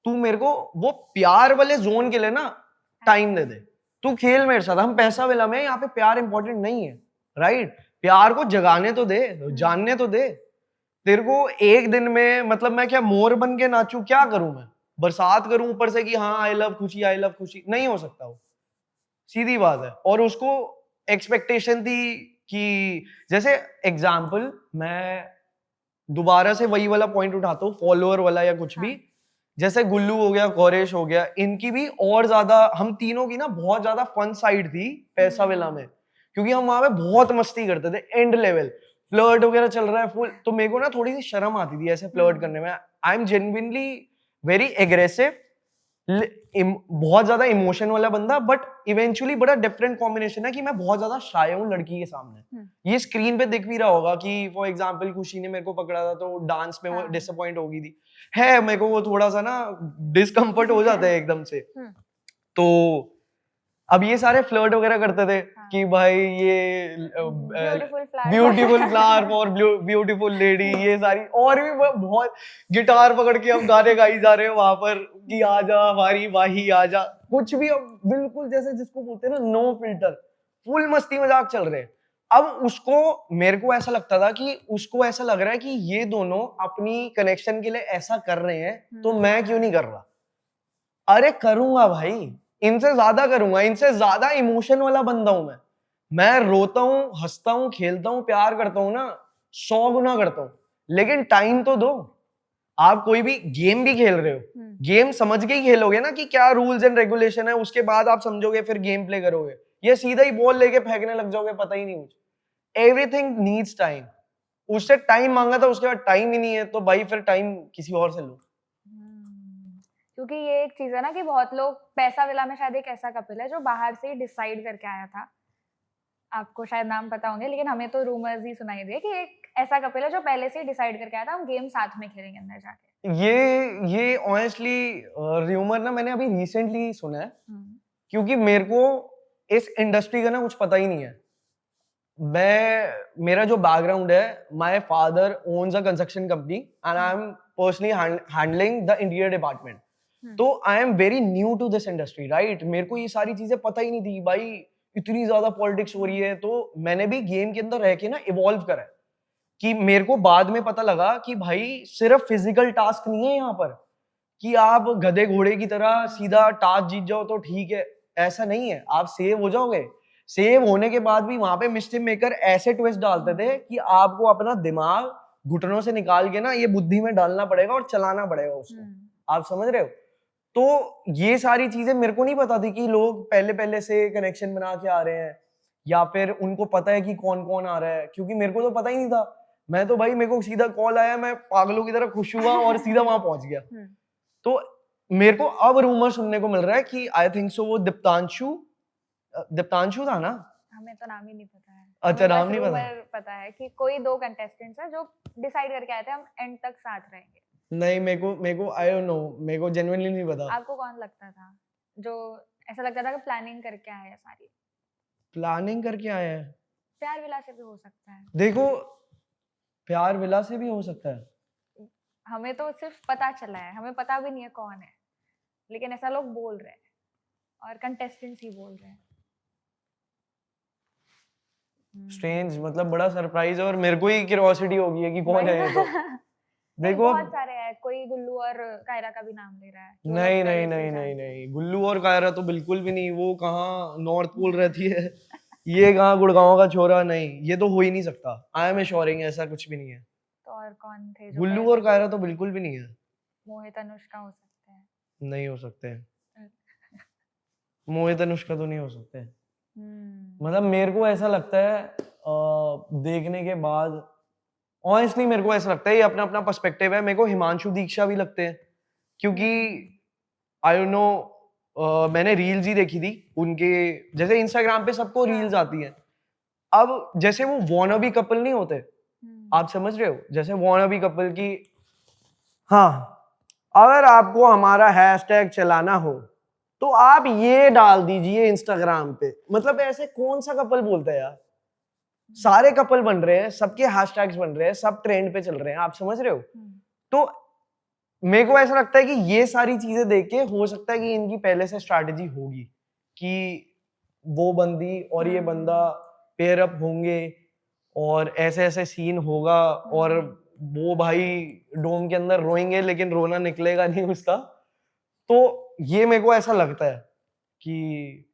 तू मेरे को वो प्यार वाले जोन के लिए ना टाइम दे दे। तू खेल मेरे साथ, हम पैसा वेला में, यहाँ पे प्यार इंपॉर्टेंट नहीं है, राइट? प्यार को जगाने तो दे, जानने तो दे। तेरे को एक दिन में मतलब मैं क्या मोर बन के नाचूं, क्या करूं मैं? बरसात करूं ऊपर से कि हाँ आई लव खुशी, आई लव खुशी, नहीं हो सकता वो, सीधी बात है। और उसको एक्सपेक्टेशन थी कि जैसे एग्जाम्पल मैं दोबारा से वही वाला पॉइंट उठाता हूँ, फॉलोअर वाला या कुछ भी, जैसे गुल्लू हो गया, गौरेश हो गया, इनकी भी और ज्यादा, हम तीनों की ना बहुत ज्यादा फन साइड थी पैसा विला में, क्योंकि हम वहां पे बहुत मस्ती करते थे, एंड लेवल फ्लर्ट वगैरह चल रहा है फुल, तो मेरे को ना थोड़ी सी शर्म आती थी ऐसे फ्लर्ट करने में। I am genuinely very aggressive, बहुत ज्यादा इमोशन वाला बंदा, बट इवेंचुअली बड़ा डिफरेंट कॉम्बिनेशन है कि मैं बहुत ज्यादा शाय हूँ लड़की के सामने। ये स्क्रीन पे दिख भी रहा होगा कि फॉर एग्जांपल खुशी ने मेरे को पकड़ा था तो डांस में वो डिसअपॉइंट हो गई थी, है मेरे को वो थोड़ा सा ना डिस्कम्फर्ट हो जाता है एकदम से। तो अब ये सारे फ्लर्ट वगैरह करते थे कि भाई ये beautiful flower for beautiful lady, ये सारी और भी बहुत गिटार पकड़ के हम गाने गाई जा रहे हैं वहां पर कि आजा हमारी वाही आजा, कुछ भी अब बिल्कुल जैसे जिसको बोलते हैं ना नो फिल्टर, फुल मस्ती मजाक चल रहे हैं। अब उसको, मेरे को ऐसा लगता था कि उसको ऐसा लग रहा है कि ये दोनों अपनी कनेक्शन के लिए ऐसा कर रहे हैं तो मैं क्यों नहीं कर रहा? अरे करूंगा भाई, इनसे ज्यादा करूंगा, इनसे ज्यादा इमोशन वाला बंदा हूं मैं रोता हूं, हंसता हूं, खेलता हूं, प्यार करता हूं ना 100 गुना करता हूं, लेकिन टाइम तो दो। आप कोई भी गेम भी खेल रहे हो, गेम समझ के ही खेलोगे ना कि क्या रूल्स एंड रेगुलेशन है, उसके बाद आप समझोगे फिर गेम प्ले करोगे, ये सीधा ही बॉल लेके फेंकने लग जाओगे, पता ही नहीं कुछ। Everything needs time. उससे टाइम मांगा था, उसके बाद टाइम ही नहीं है, तो भाई फिर टाइम किसी और से लो। क्योंकि ये एक चीज है ना कि बहुत लोग, पैसा विला में शायद एक ऐसा कपिल है जो बाहर से ही डिसाइड करके आया था, आपको शायद नाम पता होंगे, लेकिन हमें तो रूमर्स ही सुनाई दिए कि एक ऐसा कपिल है जो पहले से ही डिसाइड करके आया था हम गेम साथ में खेलेंगे अंदर जाके। ये ऑनेस्टली रूमर ना मैंने अभी रिसेंटली सुना है, क्योंकि मेरे को इस इंडस्ट्री का ना कुछ पता ही नहीं है। मेरा जो बैकग्राउंड है, my father owns a construction company and I am personally handling the interior department, तो I am very new to this industry, right? मेरे को ये सारी चीजें पता ही नहीं थी भाई, इतनी ज्यादा पॉलिटिक्स हो रही है। तो मैंने भी गेम के अंदर रह के ना इवॉल्व करा है, कि मेरे को बाद में पता लगा कि भाई सिर्फ फिजिकल टास्क नहीं है यहाँ पर कि आप गधे घोड़े की तरह सीधा टास्क जीत जाओ तो ठीक है, ऐसा नहीं है। आप सेव हो जाओगे, सेव होने के बाद भी वहां पे मिस्टेक मेकर ऐसे ट्विस्ट डालते थे कि आपको अपना दिमाग घुटनों से निकाल के ना ये बुद्धि में डालना पड़ेगा और चलाना पड़ेगा उसको। आप समझ रहे हो? तो ये सारी चीजें मेरे को नहीं पता थी कि लोग पहले पहले से कनेक्शन बना के आ रहे हैं, या फिर उनको पता है कि कौन कौन आ रहा है, क्योंकि मेरे को तो पता ही नहीं था। मैं तो भाई, मेरे को सीधा कॉल आया, मैं पागलों की तरह खुश हुआ और सीधा वहां पहुंच गया। तो मेरे को अब रूमर सुनने को मिल रहा है कि आई थिंक सो वो दीप्तांशु था ना? हमें तो नाम ही नहीं पता है। अच्छा, नाम नहीं पता? पता है कि कोई 2 कंटेस्टेंट्स हैं जो डिसाइड करके आए थे हम एंड तक साथ रहेंगे। नहीं, मेरे को आई डोंट नो, मेरे को जेन्युइनली नहीं पता। आपको कौन लगता था जो ऐसा लगता था कि प्लानिंग करके आए हैं सारी? प्लानिंग करके आए हैं? प्यार विला से भी हो सकता है। देखो, प्यार विला से भी हो सकता है। हमें तो सिर्फ पता चला है, हमें पता भी नहीं है कौन है, लेकिन ऐसा लोग बोल रहे हैं और कंटेस्टेंट्स ही बोल रहे हैं। स्ट्रेंज, मतलब बड़ा सरप्राइज है और मेरे को ही क्यूरियोसिटी हो गई है कि कौन है ये तो। देखो, बहुत सारे हैं, कोई गुल्लू और कायरा का भी नाम ले रहा है। नहीं नहीं नहीं नहीं नहीं, गुल्लू और कायरा तो बिल्कुल भी नहीं। वो कहाँ नॉर्थ पोल रहती है, ये कहाँ गुड़गांव का छोरा, नहीं, ये तो हो ही नहीं सकता। आई एम एश्योरिंग, ऐसा कुछ भी नहीं है। तो और कौन थे? गुल्लू और कायरा तो बिल्कुल भी नहीं है। मोहित अनुष्का हो सकते हैं? नहीं हो सकते। मोहित अनुष्का तो नहीं हो सकते। मतलब मेरे को ऐसा लगता है देखने के बाद, ऑनेस्टली मेरे को ऐसा लगता है, ये अपना अपना पर्सपेक्टिव है। मेरे को हिमांशु दीक्षा भी लगते हैं, क्योंकि आई डोंट नो, मैंने रील्स ही देखी थी उनके, जैसे इंस्टाग्राम पे सबको रील्स आती हैं, अब जैसे वो वॉनाबी कपल नहीं होते, आप समझ रहे हो, जैसे वॉनाबी कपल की, हाँ, अगर आपको हमारा हैशटैग चलाना हो तो आप ये डाल दीजिए इंस्टाग्राम पे। मतलब ऐसे कौन सा कपल बोलता है यार? सारे कपल बन रहे हैं, सबके हैशटैग्स बन रहे हैं, सब ट्रेंड पे चल रहे हैं, आप समझ रहे हो? तो मेरे को ऐसा लगता है कि ये सारी चीजें देख के हो सकता है कि इनकी पहले से स्ट्रैटेजी होगी कि वो बंदी और ये बंदा पेयर अप होंगे और ऐसे ऐसे सीन होगा और वो भाई डोम के अंदर रोएंगे लेकिन रोना निकलेगा नहीं उसका। तो ये मेरे को ऐसा लगता है कि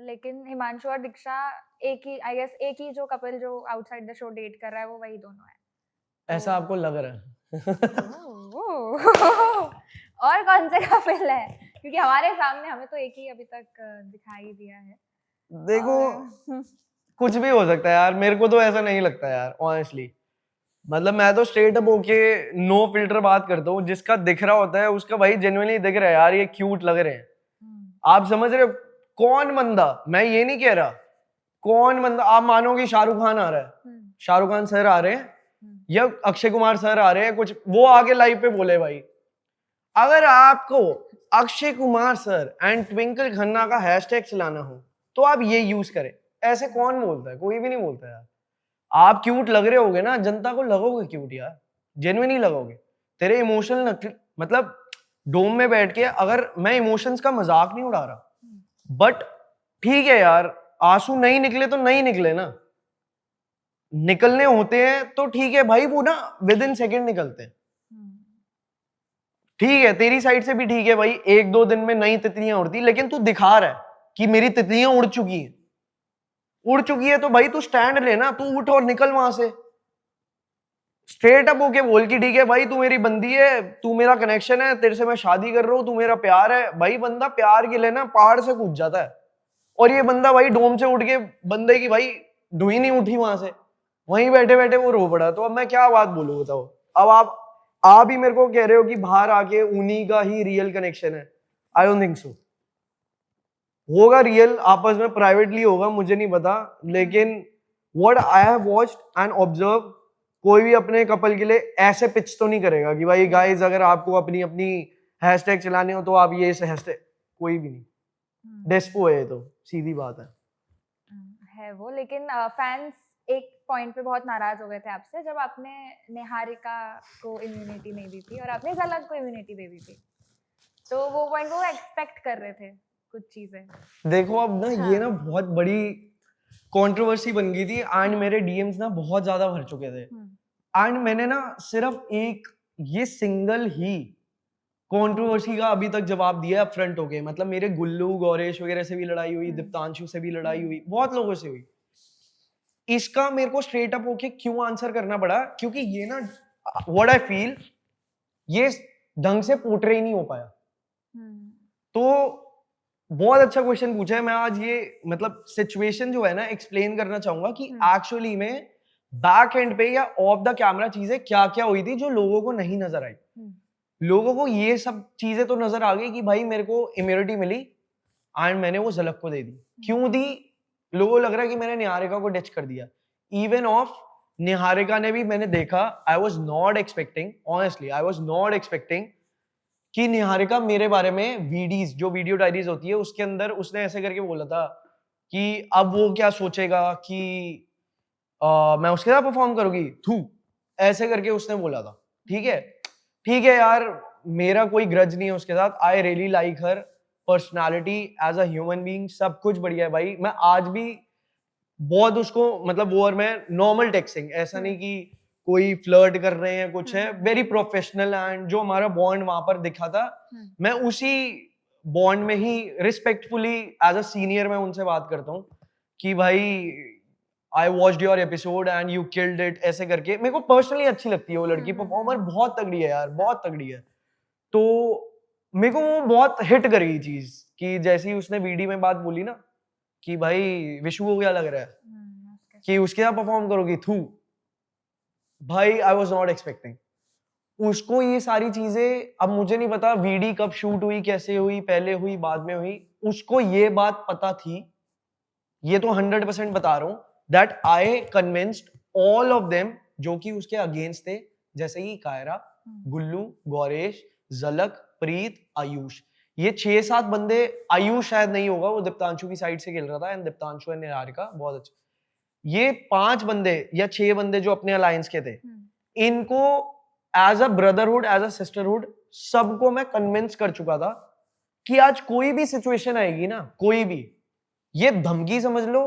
लेकिन हिमांशु और दीक्षा एक ही, आई गेस एक ही जो कपल जो आउटसाइड द शो डेट कर रहा है वो वही दोनों है। ऐसा आपको लग रहा है? और कौन से कपल है? क्योंकि हमारे सामने हमें तो एक ही अभी तक दिखाई दिया है। देखो और कुछ भी हो सकता है यार, मेरे को तो ऐसा नहीं लगता यार ऑनेस्टली। मतलब मैं तो स्ट्रेट अप होके नो फिल्टर बात करता हूँ, जिसका दिख रहा होता है उसका भाई जेन्युइनली दिख रहा है यार, ये क्यूट लग रहे हैं। आप समझ रहे हो? कौन बंदा, मैं ये नहीं कह रहा, कौन बंदा, आप मानो कि शाहरुख खान आ रहा है, शाहरुख खान सर आ रहे हैं या अक्षय कुमार सर आ रहे हैं, कुछ वो आके लाइव पे बोले भाई, अगर आपको अक्षय कुमार सर एंड ट्विंकल खन्ना का हैशटैग चलाना हो तो आप ये यूज करें। ऐसे कौन बोलता है? कोई भी नहीं बोलता यार। आप क्यूट लग रहे होगे ना, जनता को लगोगे क्यूट यार, जेन्युइनली लगोगे। तेरे इमोशनल मतलब डोम में बैठ के, अगर मैं इमोशंस का मजाक नहीं उड़ा रहा, बट ठीक है यार, आंसू नहीं निकले तो नहीं निकले ना, निकलने होते हैं तो ठीक है भाई, वो ना विद इन सेकेंड निकलते हैं। ठीक है, तेरी साइड से भी ठीक है भाई, एक दो दिन में नई तितलियां उड़ती, लेकिन तू दिखा रहा है कि मेरी तितलियां उड़ चुकी हैं। उड़ चुकी है तो भाई तू स्टैंड लेना, तू उठ और निकल वहां से, स्ट्रेट अप होके बोल कि ठीक है भाई, तू मेरी बंदी है, तू मेरा कनेक्शन है, तेरे से मैं शादी कर रहा हूं, तू मेरा प्यार है। भाई बंदा प्यार के लिए ना पहाड़ से कूद जाता है, और ये बंदा भाई डोम से उठ के, बंदे की भाई ढूई नहीं उठी वहां से, वहीं बैठे बैठे वो रो पड़ा। तो अब मैं क्या बात बोलूं बताओ? अब आप ही मेरे को कह रहे हो कि बाहर आके उन्हीं का ही रियल कनेक्शन है। I don't think so. होगा रियल, आपस में प्राइवेटली होगा, मुझे नहीं पता, लेकिन what I have watched and observe, कोई भी अपने कपल के लिए ऐसे पिच तो नहीं करेगा कि भाई गाइस अगर आपको अपनी अपनी हैशटैग चलाने हो तो आप ये हैशटैग, कोई भी नहीं। डेस्पो है, तो सीधी बात है वो। लेकिन फैंस एक पॉइंट पे बहुत नाराज हो गए थे आपसे जब आपने निहारिका को इम्यूनिटी नहीं दी थी और आपने झलक को इम्यूनिटी दे दी थी, तो वो पॉइंट वो एक्सपेक्ट कर रहे थे कुछ चीजें। देखो अब ना ये ना बहुत बड़ी कंट्रोवर्सी बन गई थी, एंड मेरे डीएम्स ना बहुत ज्यादा भर चुके थे, एंड मैंने ना सिर्फ एक ये सिंगल ही कंट्रोवर्सी का अभी तक जवाब दिया अपफ्रंट हो गए। मतलब मेरे गुल्लू गौरेश वगैरह से भी लड़ाई हुई, दीप्तांशु से भी लड़ाई हुई, बहुत लोगों से हुई। इसका मेरे को स्ट्रेट अप होके क्यों आंसर करना पड़ा? क्योंकि ये ना व्हाट आई फील, ये ढंग से पोर्ट्रे ही नहीं हो पाया। तो बहुत अच्छा क्वेश्चन पूछा है। मैं आज ये मतलब सिचुएशन जो है ना एक्सप्लेन करना चाहूंगा कि एक्चुअली में बैक एंड पे या ऑफ द कैमरा चीजें क्या क्या हुई थी जो लोगों को नहीं नजर आई। लोगों को ये सब चीजें तो नजर आ गई कि भाई मेरे को इम्यूनिटी मिली एंड मैंने वो झलक को दे दी। क्यों दी? लोगों को लग रहा है कि मैंने निहारिका को डिच कर दिया। इवन ऑफ निहारिका ने भी मैंने देखा, आई was not expecting, honestly I was not expecting कि निहारिका मेरे बारे में वीडीज, जो वीडियो डायरीज होती है उसके अंदर उसने ऐसे करके बोला था कि अब वो क्या सोचेगा कि मैं उसके साथ परफॉर्म करूंगी, थू, ऐसे करके उसने बोला था। ठीक है यार, मेरा कोई ग्रज नहीं है उसके साथ, I really like her personality as a human being, सब कुछ बढ़िया है भाई। मैं आज भी बहुत उसको मतलब वो और मैं नॉर्मल टेक्सिंग, ऐसा नहीं कि कोई फ्लर्ट कर रहे हैं कुछ है, वेरी प्रोफेशनल, एंड जो हमारा बॉन्ड वहां पर दिखा था मैं उसी बॉन्ड में ही रिस्पेक्टफुली एज अ सीनियर मैं उनसे बात करता हूँ कि भाई I watched your episode and you killed it, ऐसे करके। मेरे को पर्सनली अच्छी लगती है वो लड़की, परफॉर्मर बहुत तगड़ी है यार, बहुत तगड़ी है। तो मेरे को वो बहुत हिट कर गई चीज कि जैसे ही उसने वीडियो में बात बोली ना कि भाई विशु को क्या लग रहा है कि उसके साथ परफॉर्म करोगी, थू, भाई आई वॉज नॉट एक्सपेक्टिंग उसको ये सारी चीजें। अब मुझे नहीं पता वीडी कब शूट हुई, कैसे हुई, पहले हुई बाद में हुई, उसको ये बात पता थी, ये तो 100% बता रहा हूँ। that I convinced all of them जो कि उसके अगेंस्ट थे, जैसे कि कायरा, गुल्लू, गौरेश, झलक, प्रीत, आयुष। ये 6-7 बंदे, आयुष शायद नहीं होगा, वो दीप्तांशु की साइड से खेल रहा था, एंड दीप्तांशु एंड निहारिका बहुत अच्छे। ये 5 बंदे या 6 बंदे जो अपने अलायंस के थे, इनको as a brotherhood, as a sisterhood, सबको मैं कन्विंस कर चुका था कि आज कोई भी सिचुएशन आएगी ना, कोई भी, ये धमकी समझ लो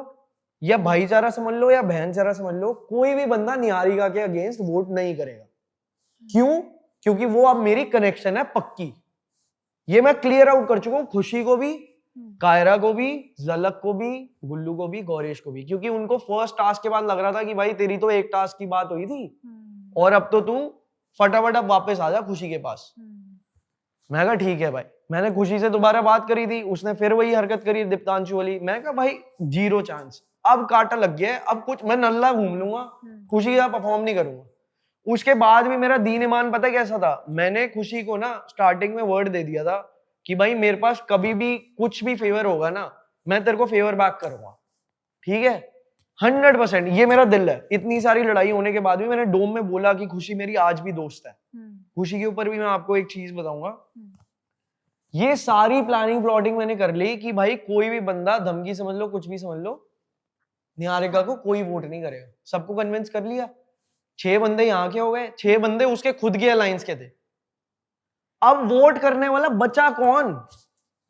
या भाईचारा समझ लो या बहनचारा समझ लो, कोई भी बंदा निहारिका के अगेंस्ट वोट नहीं करेगा। क्यों? क्योंकि वो अब मेरी कनेक्शन है पक्की। ये मैं क्लियर आउट कर चुका हूं, खुशी को भी, कायरा को भी, झलक को भी, गुल्लू को भी, गौरेश को भी, क्योंकि उनको फर्स्ट टास्क के बाद लग रहा था कि भाई तेरी तो एक टास्क की बात हुई थी और अब तो तू फटाफट अब वापस आ जा खुशी के पास। मैं कहा ठीक है भाई। मैंने खुशी से दोबारा बात करी थी, उसने फिर वही हरकत करी दीप्तांशु वाली। मैं कहा भाई 0 चांस, अब कांटा लग गया है, अब कुछ मैं नल्ला घूम लूंगा, खुशी का परफॉर्म नहीं करूंगा। उसके बाद भी मेरा दीन ईमान पता कैसा था, मैंने खुशी को ना स्टार्टिंग में वर्ड दे दिया था कि भाई मेरे पास कभी भी कुछ भी फेवर होगा ना, मैं तेरे को फेवर बैक करूंगा, ठीक है, 100%। ये मेरा दिल है। इतनी सारी लड़ाई होने के बाद भी मैंने डोम में बोला कि खुशी मेरी आज भी दोस्त है। खुशी के ऊपर भी मैं आपको एक चीज बताऊंगा, ये सारी प्लानिंग प्लॉटिंग मैंने कर ली कि भाई कोई भी बंदा, धमकी समझ लो, कुछ भी समझ लो, निहारिका को कोई वोट नहीं करेगा। सबको कन्विंस कर लिया। 6 बंदे यहाँ के हो गए, 6 बंदे उसके खुद के अलायंस के थे। अब वोट करने वाला बचा कौन?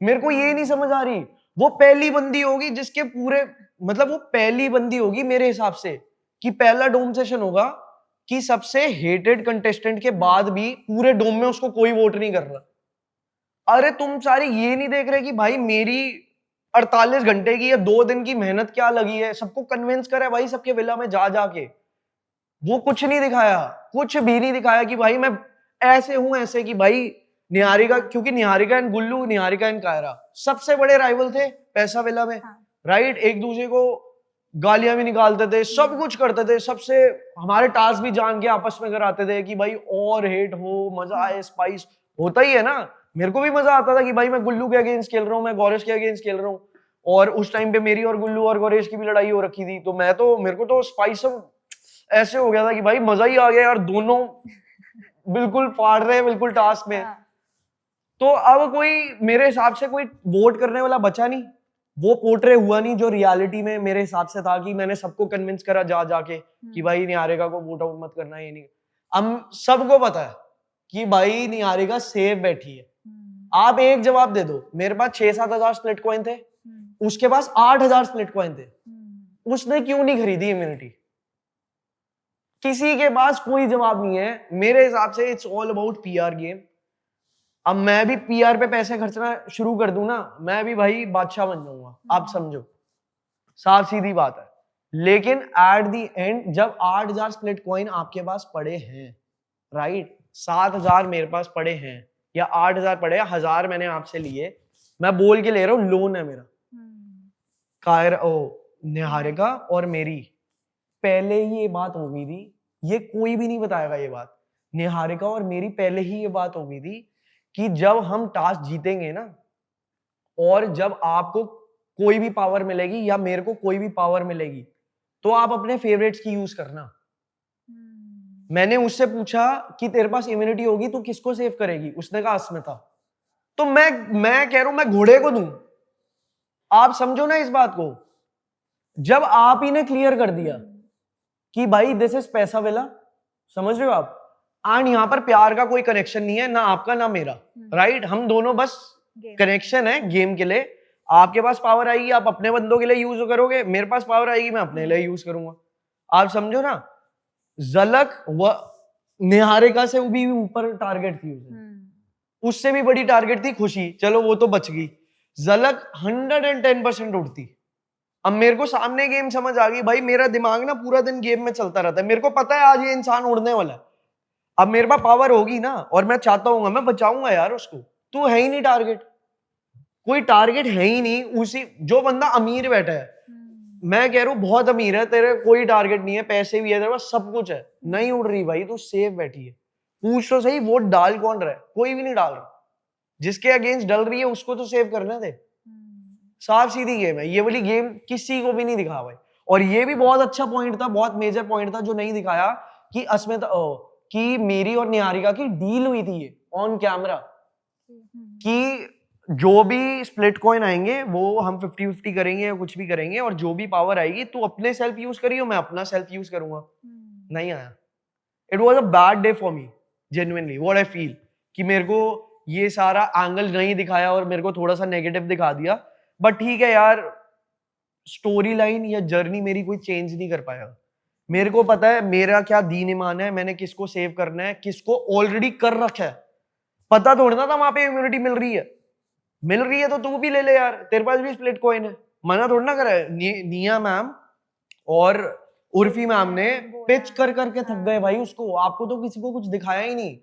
मेरे को ये नहीं समझ आ रही। वो पहली बंदी होगी जिसके पूरे, मतलब वो पहली बंदी होगी मेरे हिसाब से कि पहला डोम सेशन होगा कि सबसे हेटेड कंटेस्टेंट के बाद भी पूरे डोम में उसको कोई वोट नहीं कर रहा। अरे तुम सारी ये नहीं देख रहे कि भाई मेरी 48 घंटे की या 2 दिन की मेहनत क्या लगी है, सबको कन्विंस करा है भाई, सबके विला में जा जाके। वो कुछ नहीं दिखाया, कुछ भी नहीं दिखाया कि भाई मैं ऐसे हूं, ऐसे कि भाई निहारिका, क्योंकि निहारिका एंड गुल्लू, निहारिका एंड कायरा सबसे बड़े राइवल थे पैसा विला में, राइट। एक दूसरे को गालियां भी निकालते थे, सब कुछ करते थे, सबसे हमारे टास्क भी जान के आपस में कराते थे कि भाई और हेट हो, मजा आए, स्पाइस होता ही है ना। मेरे को भी मजा आता था कि भाई मैं गुल्लू के अगेंस्ट खेल रहा हूँ, मैं गौरेश के अगेंस्ट खेल रहा हूँ, और उस टाइम पे मेरी और गुल्लू और गौरेश की भी लड़ाई हो रखी थी। तो मेरे को तो स्पाइस ऐसे हो गया था कि भाई मजा ही आ गया यार, दोनों बिल्कुल फाड़ रहे हैं, बिल्कुल टास्क में। तो अब कोई मेरे हिसाब से कोई वोट करने वाला बचा नहीं, वो पोर्ट्रे हुआ नहीं जो रियलिटी में मेरे हिसाब से था कि मैंने सबको कन्विंस करा जा जाके कि भाई निहारिका को वोट आउट मत करना, ये नहीं। हम सबको पता है कि भाई निहारिका सेफ बैठी है। आप एक जवाब दे दो, मेरे पास 6-7 हजार स्प्लिट कॉइन थे, उसके पास 8,000 स्प्लिट कॉइन थे, उसने क्यों नहीं खरीदी इम्यूनिटी? किसी के पास कोई जवाब नहीं है। मेरे हिसाब से it's all about PR game. अब मैं भी पीआर पे पैसे खर्चना शुरू कर दूं ना, मैं भी भाई बादशाह बन जाऊंगा, आप समझो, साफ सीधी बात है। लेकिन एट द एंड जब 8,000 स्प्लिट कॉइन आपके पास पड़े हैं, राइट, 7,000 मेरे पास पड़े हैं या 8,000 पड़े, 1,000 मैंने आपसे लिए, मैं बोल के ले रहा हूं, लोन है मेरा, निहारिका और मेरी पहले ही ये बात हो गई थी, ये कोई भी नहीं बताएगा ये बात, निहारिका और मेरी पहले ही ये बात हो गई थी कि जब हम टास्क जीतेंगे ना, और जब आपको कोई भी पावर मिलेगी या मेरे को कोई भी पावर मिलेगी, तो आप अपने फेवरेट्स की यूज करना। मैंने उससे पूछा कि तेरे पास इम्यूनिटी होगी, तू किसको सेव करेगी? उसने कहा अस्मिता। तो मैं कह रहा हूं मैं घोड़े को दूं। आप समझो ना इस बात को। जब आप ही ने क्लियर कर दिया कि भाई दिस इज पैसा विला, समझ रहे हो आप, एंड यहाँ पर प्यार का कोई कनेक्शन नहीं है, ना आपका ना मेरा, राइट, हम दोनों बस कनेक्शन है गेम के लिए। आपके पास पावर आएगी, आप अपने बंदों के लिए यूज करोगे, मेरे पास पावर आएगी, मैं अपने लिए यूज करूंगा। आप समझो ना, झलक व निहारिका से भी ऊपर टारगेट थी उसे, उससे भी बड़ी टारगेट थी खुशी, चलो वो तो बच गई। झलक 110% उड़ती। अब मेरे को सामने गेम समझ आ गई भाई, मेरा दिमाग ना पूरा दिन गेम में चलता रहता है, मेरे को पता है आज ये इंसान उड़ने वाला है। अब मेरे पास पावर होगी ना, और मैं चाहता हूँ मैं बचाऊंगा यार उसको, तू है ही नहीं टारगेट, कोई टारगेट है ही नहीं। उसी जो बंदा अमीर बैठा है, मैं कह रहा हूँ बहुत अमीर है, तेरे कोई टारगेट नहीं है, पैसे भी है तेरे पास, सब कुछ है, नहीं उड़ रही भाई, तू सेफ बैठी है। पूछ तो सही, वोट डाल कौन रहा है? कोई भी नहीं डाल रहा। जिसके अगेंस्ट डल रही है उसको तो सेव करने दे। साफ सीधी गेम है ये वाली, गेम किसी को भी नहीं दिखा भाई। और ये भी बहुत अच्छा पॉइंट था, बहुत मेजर पॉइंट था जो नहीं दिखाया कि अस्मिता कि मेरी और निहारिका की डील हुई थी ये ऑन कैमरा कि जो भी स्प्लिट कॉइन आएंगे वो हम 50-50 करेंगे या कुछ भी करेंगे, और जो भी पावर आएगी तू अपने सेल्फ यूज करियो, मैं अपना सेल्फ यूज करूंगा। नहीं आया। It was a bad day for me, genuinely what I feel, कि मेरे को ये सारा एंगल नहीं दिखाया और मेरे को थोड़ा सा नेगेटिव दिखा दिया। बट ठीक है यार, स्टोरी लाइन या जर्नी मेरी कोई चेंज नहीं कर पाया। मेरे को पता है मेरा क्या दीन ईमान है, मैंने किसको सेव करना है, किसको ऑलरेडी कर रखा है। पता थोड़ी ना था वहां पे इम्यूनिटी मिल रही है तो तू भी ले ले यार, तेरे पास भी स्प्लिट कॉइन है। मना थोड़ी ना करा है। निया मैम और उर्फी मैम ने पिच कर करके थक गए भाई उसको। आपको तो किसी को कुछ दिखाया ही नहीं।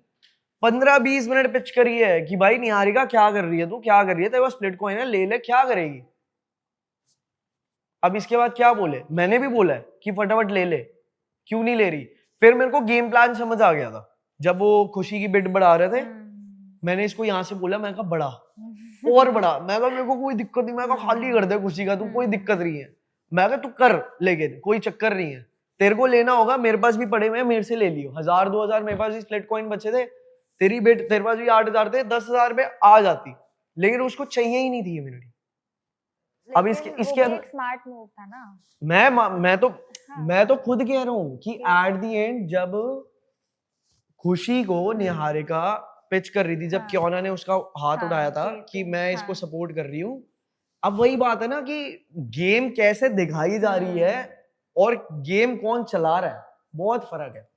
15-20 मिनट पिच करी है कि भाई निहारिका क्या कर रही है, तू क्या कर रही है, तेरे पास स्प्लिट कॉइन है, ले ले, क्या करेगी। अब इसके बाद क्या बोले, मैंने भी बोला है कि फटाफट ले ले, क्यों नहीं ले रही। फिर मेरे को गेम प्लान समझ आ गया था जब वो खुशी की बिट बढ़ा रहे थे। मैंने इसको यहाँ से बोला, मैं कहा बढ़ा और बढ़ा, मैं कहा मेरे को कोई दिक्कत नहीं, मैं कहा खाली कर दे खुशी का, तू कोई दिक्कत नहीं है, मैं कहा तू कर, लेकिन कोई चक्कर नहीं है, तेरे को लेना होगा, मेरे पास भी पड़े हुए हैं, मेरे से ले लियो। 1000-2000 मेरे पास भी स्प्लिट कॉइन बचे थे, तेरी बेट तेरे पास भी 8000 थे, 10,000 पे आ जाती, लेकिन उसको चाहिए ही नहीं थी इम्यूनिटी। अब इसके एक स्मार्ट मूव था ना। मैं तो खुद कह रहा हूँ कि एट द एंड जब खुशी को निहारिका पिच कर रही थी, जब क्योना ने उसका हाथ उठाया था कि मैं इसको सपोर्ट कर रही हूँ, अब वही बात है ना कि गेम कैसे दिखाई जा रही है और गेम कौन चला रहा है, बहुत फर्क है।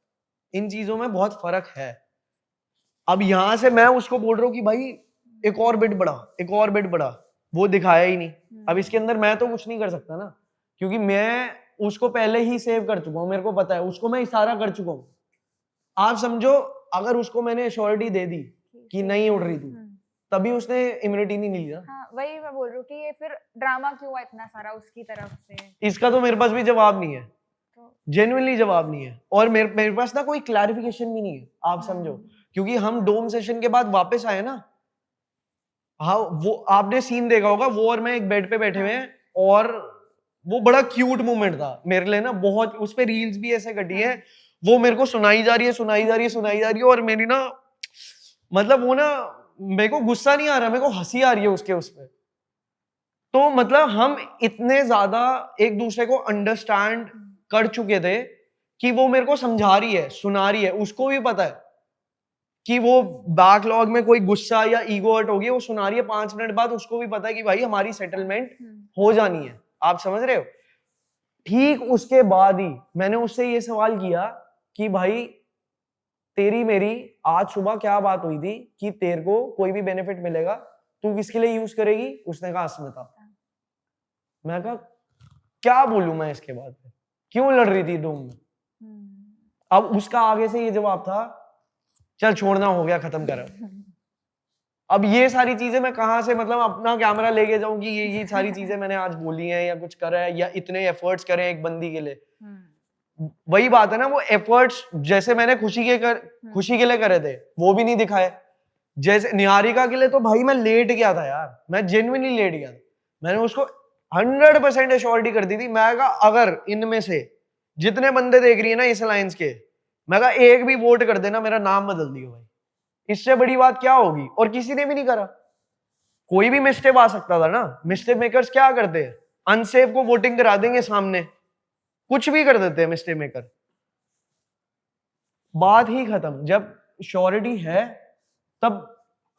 इन चीजों में बहुत फर्क है। अब यहां से मैं उसको बोल रहा हूँ कि भाई एक और बिट बढ़ा, एक और बिट बढ़ा, वो दिखाया ही नहीं। अब इसके अंदर मैं तो कुछ नहीं कर सकता ना, क्योंकि मैं उसको पहले ही सेव कर चुका हूँ, मेरे को पता है, उसको मैं इशारा कर चुका हूँ। आप समझो अगर उसको मैंने एश्योरिटी दे दी कि नहीं उड़ रही तू, तभी उसने इम्यूनिटी नहीं ली ना। हाँ, वही मैं बोल रही हूँ कि ये फिर ड्रामा क्यों हुआ इतना सारा उसकी तरफ से। इसका तो मेरे पास भी जवाब नहीं है, जेन्युइनली जवाब नहीं है, और मेरे पास ना कोई क्लैरिफिकेशन भी नहीं है, आप समझो, क्योंकि हम डोम सेशन के बाद वापस आए ना। हाँ, वो आपने सीन देखा होगा, वो और मैं एक बेड पे बैठे हुए हैं, और वो बड़ा क्यूट मोमेंट था मेरे लिए ना, बहुत। उस पे रील्स भी ऐसे कटी है, वो मेरे को सुनाई जा रही है, और मेरी ना मतलब वो ना, मेरे को गुस्सा नहीं आ रहा, मेरे को हंसी आ रही है उसके उस पे। तो मतलब हम इतने ज्यादा एक दूसरे को अंडरस्टैंड कर चुके थे कि वो मेरे को समझा रही है, सुना रही है, उसको भी पता है कि वो बैकलॉग में कोई गुस्सा या ईगो हर्ट होगी, वो सुना रही है 5 मिनट बाद, उसको भी पता है कि भाई हमारी सेटलमेंट हो जानी है। आप समझ रहे हो। ठीक उसके बाद ही मैंने उससे ये सवाल किया कि भाई तेरी मेरी आज सुबह क्या बात हुई थी कि तेरे को कोई भी बेनिफिट मिलेगा, तू किसके लिए यूज करेगी। उसने कहा अस्मिता। मैं कहा क्या बोलूं मैं इसके बाद, क्यों लड़ रही थी डोम में। अब उसका आगे से ये जवाब था, चल छोड़ना, हो गया, खत्म कर। अब ये सारी चीजें मैं कहां से मतलब अपना कैमरा लेके जाऊं कि ये सारी चीजें मैंने आज बोली हैं या कुछ करा है या इतने एफर्ट्स करे एक बंदी के लिए। वही बात है ना, वो एफर्ट्स जैसे मैंने खुशी के लिए करे थे वो भी नहीं दिखाए। जैसे निहारिका के लिए तो भाई मैं लेट गया था यार, मैं जेन्युइनली लेट गया था। मैंने उसको 100% एश्योरिटी कर दी थी। मैं कहा अगर इनमें से जितने बंदे देख रही है ना इस अलायंस के, मैं कहा एक भी वोट कर देना, मेरा नाम बदल दियो भाई, इससे बड़ी बात क्या होगी। और किसी ने भी नहीं करा। कोई भी मिस्टेक आ सकता था ना। मिस्टेक मेकर्स क्या करते हैं, अनसेफ को वोटिंग करा देंगे सामने, कुछ भी कर देते हैं मिस्टेक मेकर। बात ही खत्म। जब श्योरिटी है तब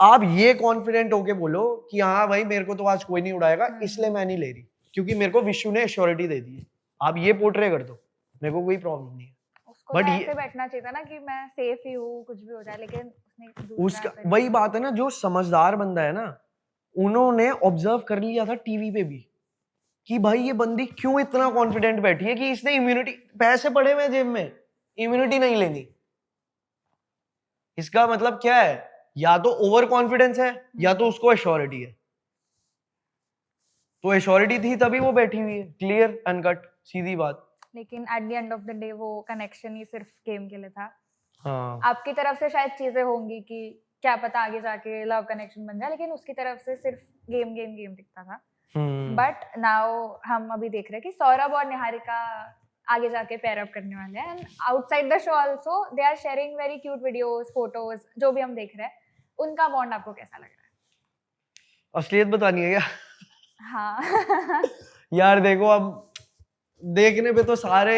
आप ये कॉन्फिडेंट होके बोलो कि हाँ भाई मेरे को तो आज कोई नहीं उड़ाएगा, इसलिए मैं नहीं ले रही क्योंकि मेरे को विशु ने श्योरिटी दे दी है। आप ये पोर्ट्रे कर दो, मेरे को कोई प्रॉब्लम नहीं है। उसको तो ऐसे बैठना चाहिए था ना कि मैं सेफ ही हूँ, कुछ भी हो जाए, लेकिन उसका वही बात है ना, जो समझदार बंदा है ना, उन्होंने ऑब्जर्व कर लिया था टीवी पे भी कि भाई ये बंदी क्यों इतना कॉन्फिडेंट बैठी है कि इसने इम्यूनिटी, पैसे पड़े हुए जेब में, इम्यूनिटी नहीं लेनी। इसका मतलब क्या है, या तो ओवर कॉन्फिडेंस है या तो उसको एश्योरिटी है। तो एश्योरिटी थी तभी वो बैठी हुई है, क्लियर अनकट सीधी बात। लेकिन at the end of the day वो कनेक्शन ही सिर्फ गेम के लिए था। हाँ, आपकी तरफ से शायद चीजें होंगी कि क्या पता आगे जाके लव कनेक्शन बन जाए, लेकिन उसकी तरफ से सिर्फ गेम दिखता था। बट नाउ हम अभी देख रहे हैं कि सौरभ और निहारिका आगे जाके पेयर अप करने वाले हैं and outside the show also they are sharing very cute videos photos जो भी हम देख रहे हैं उनका बॉन्ड आपको कैसा लग रहा असलियत बतानी है क्या? है? हाँ यार देखो, अब देखने पे तो सारे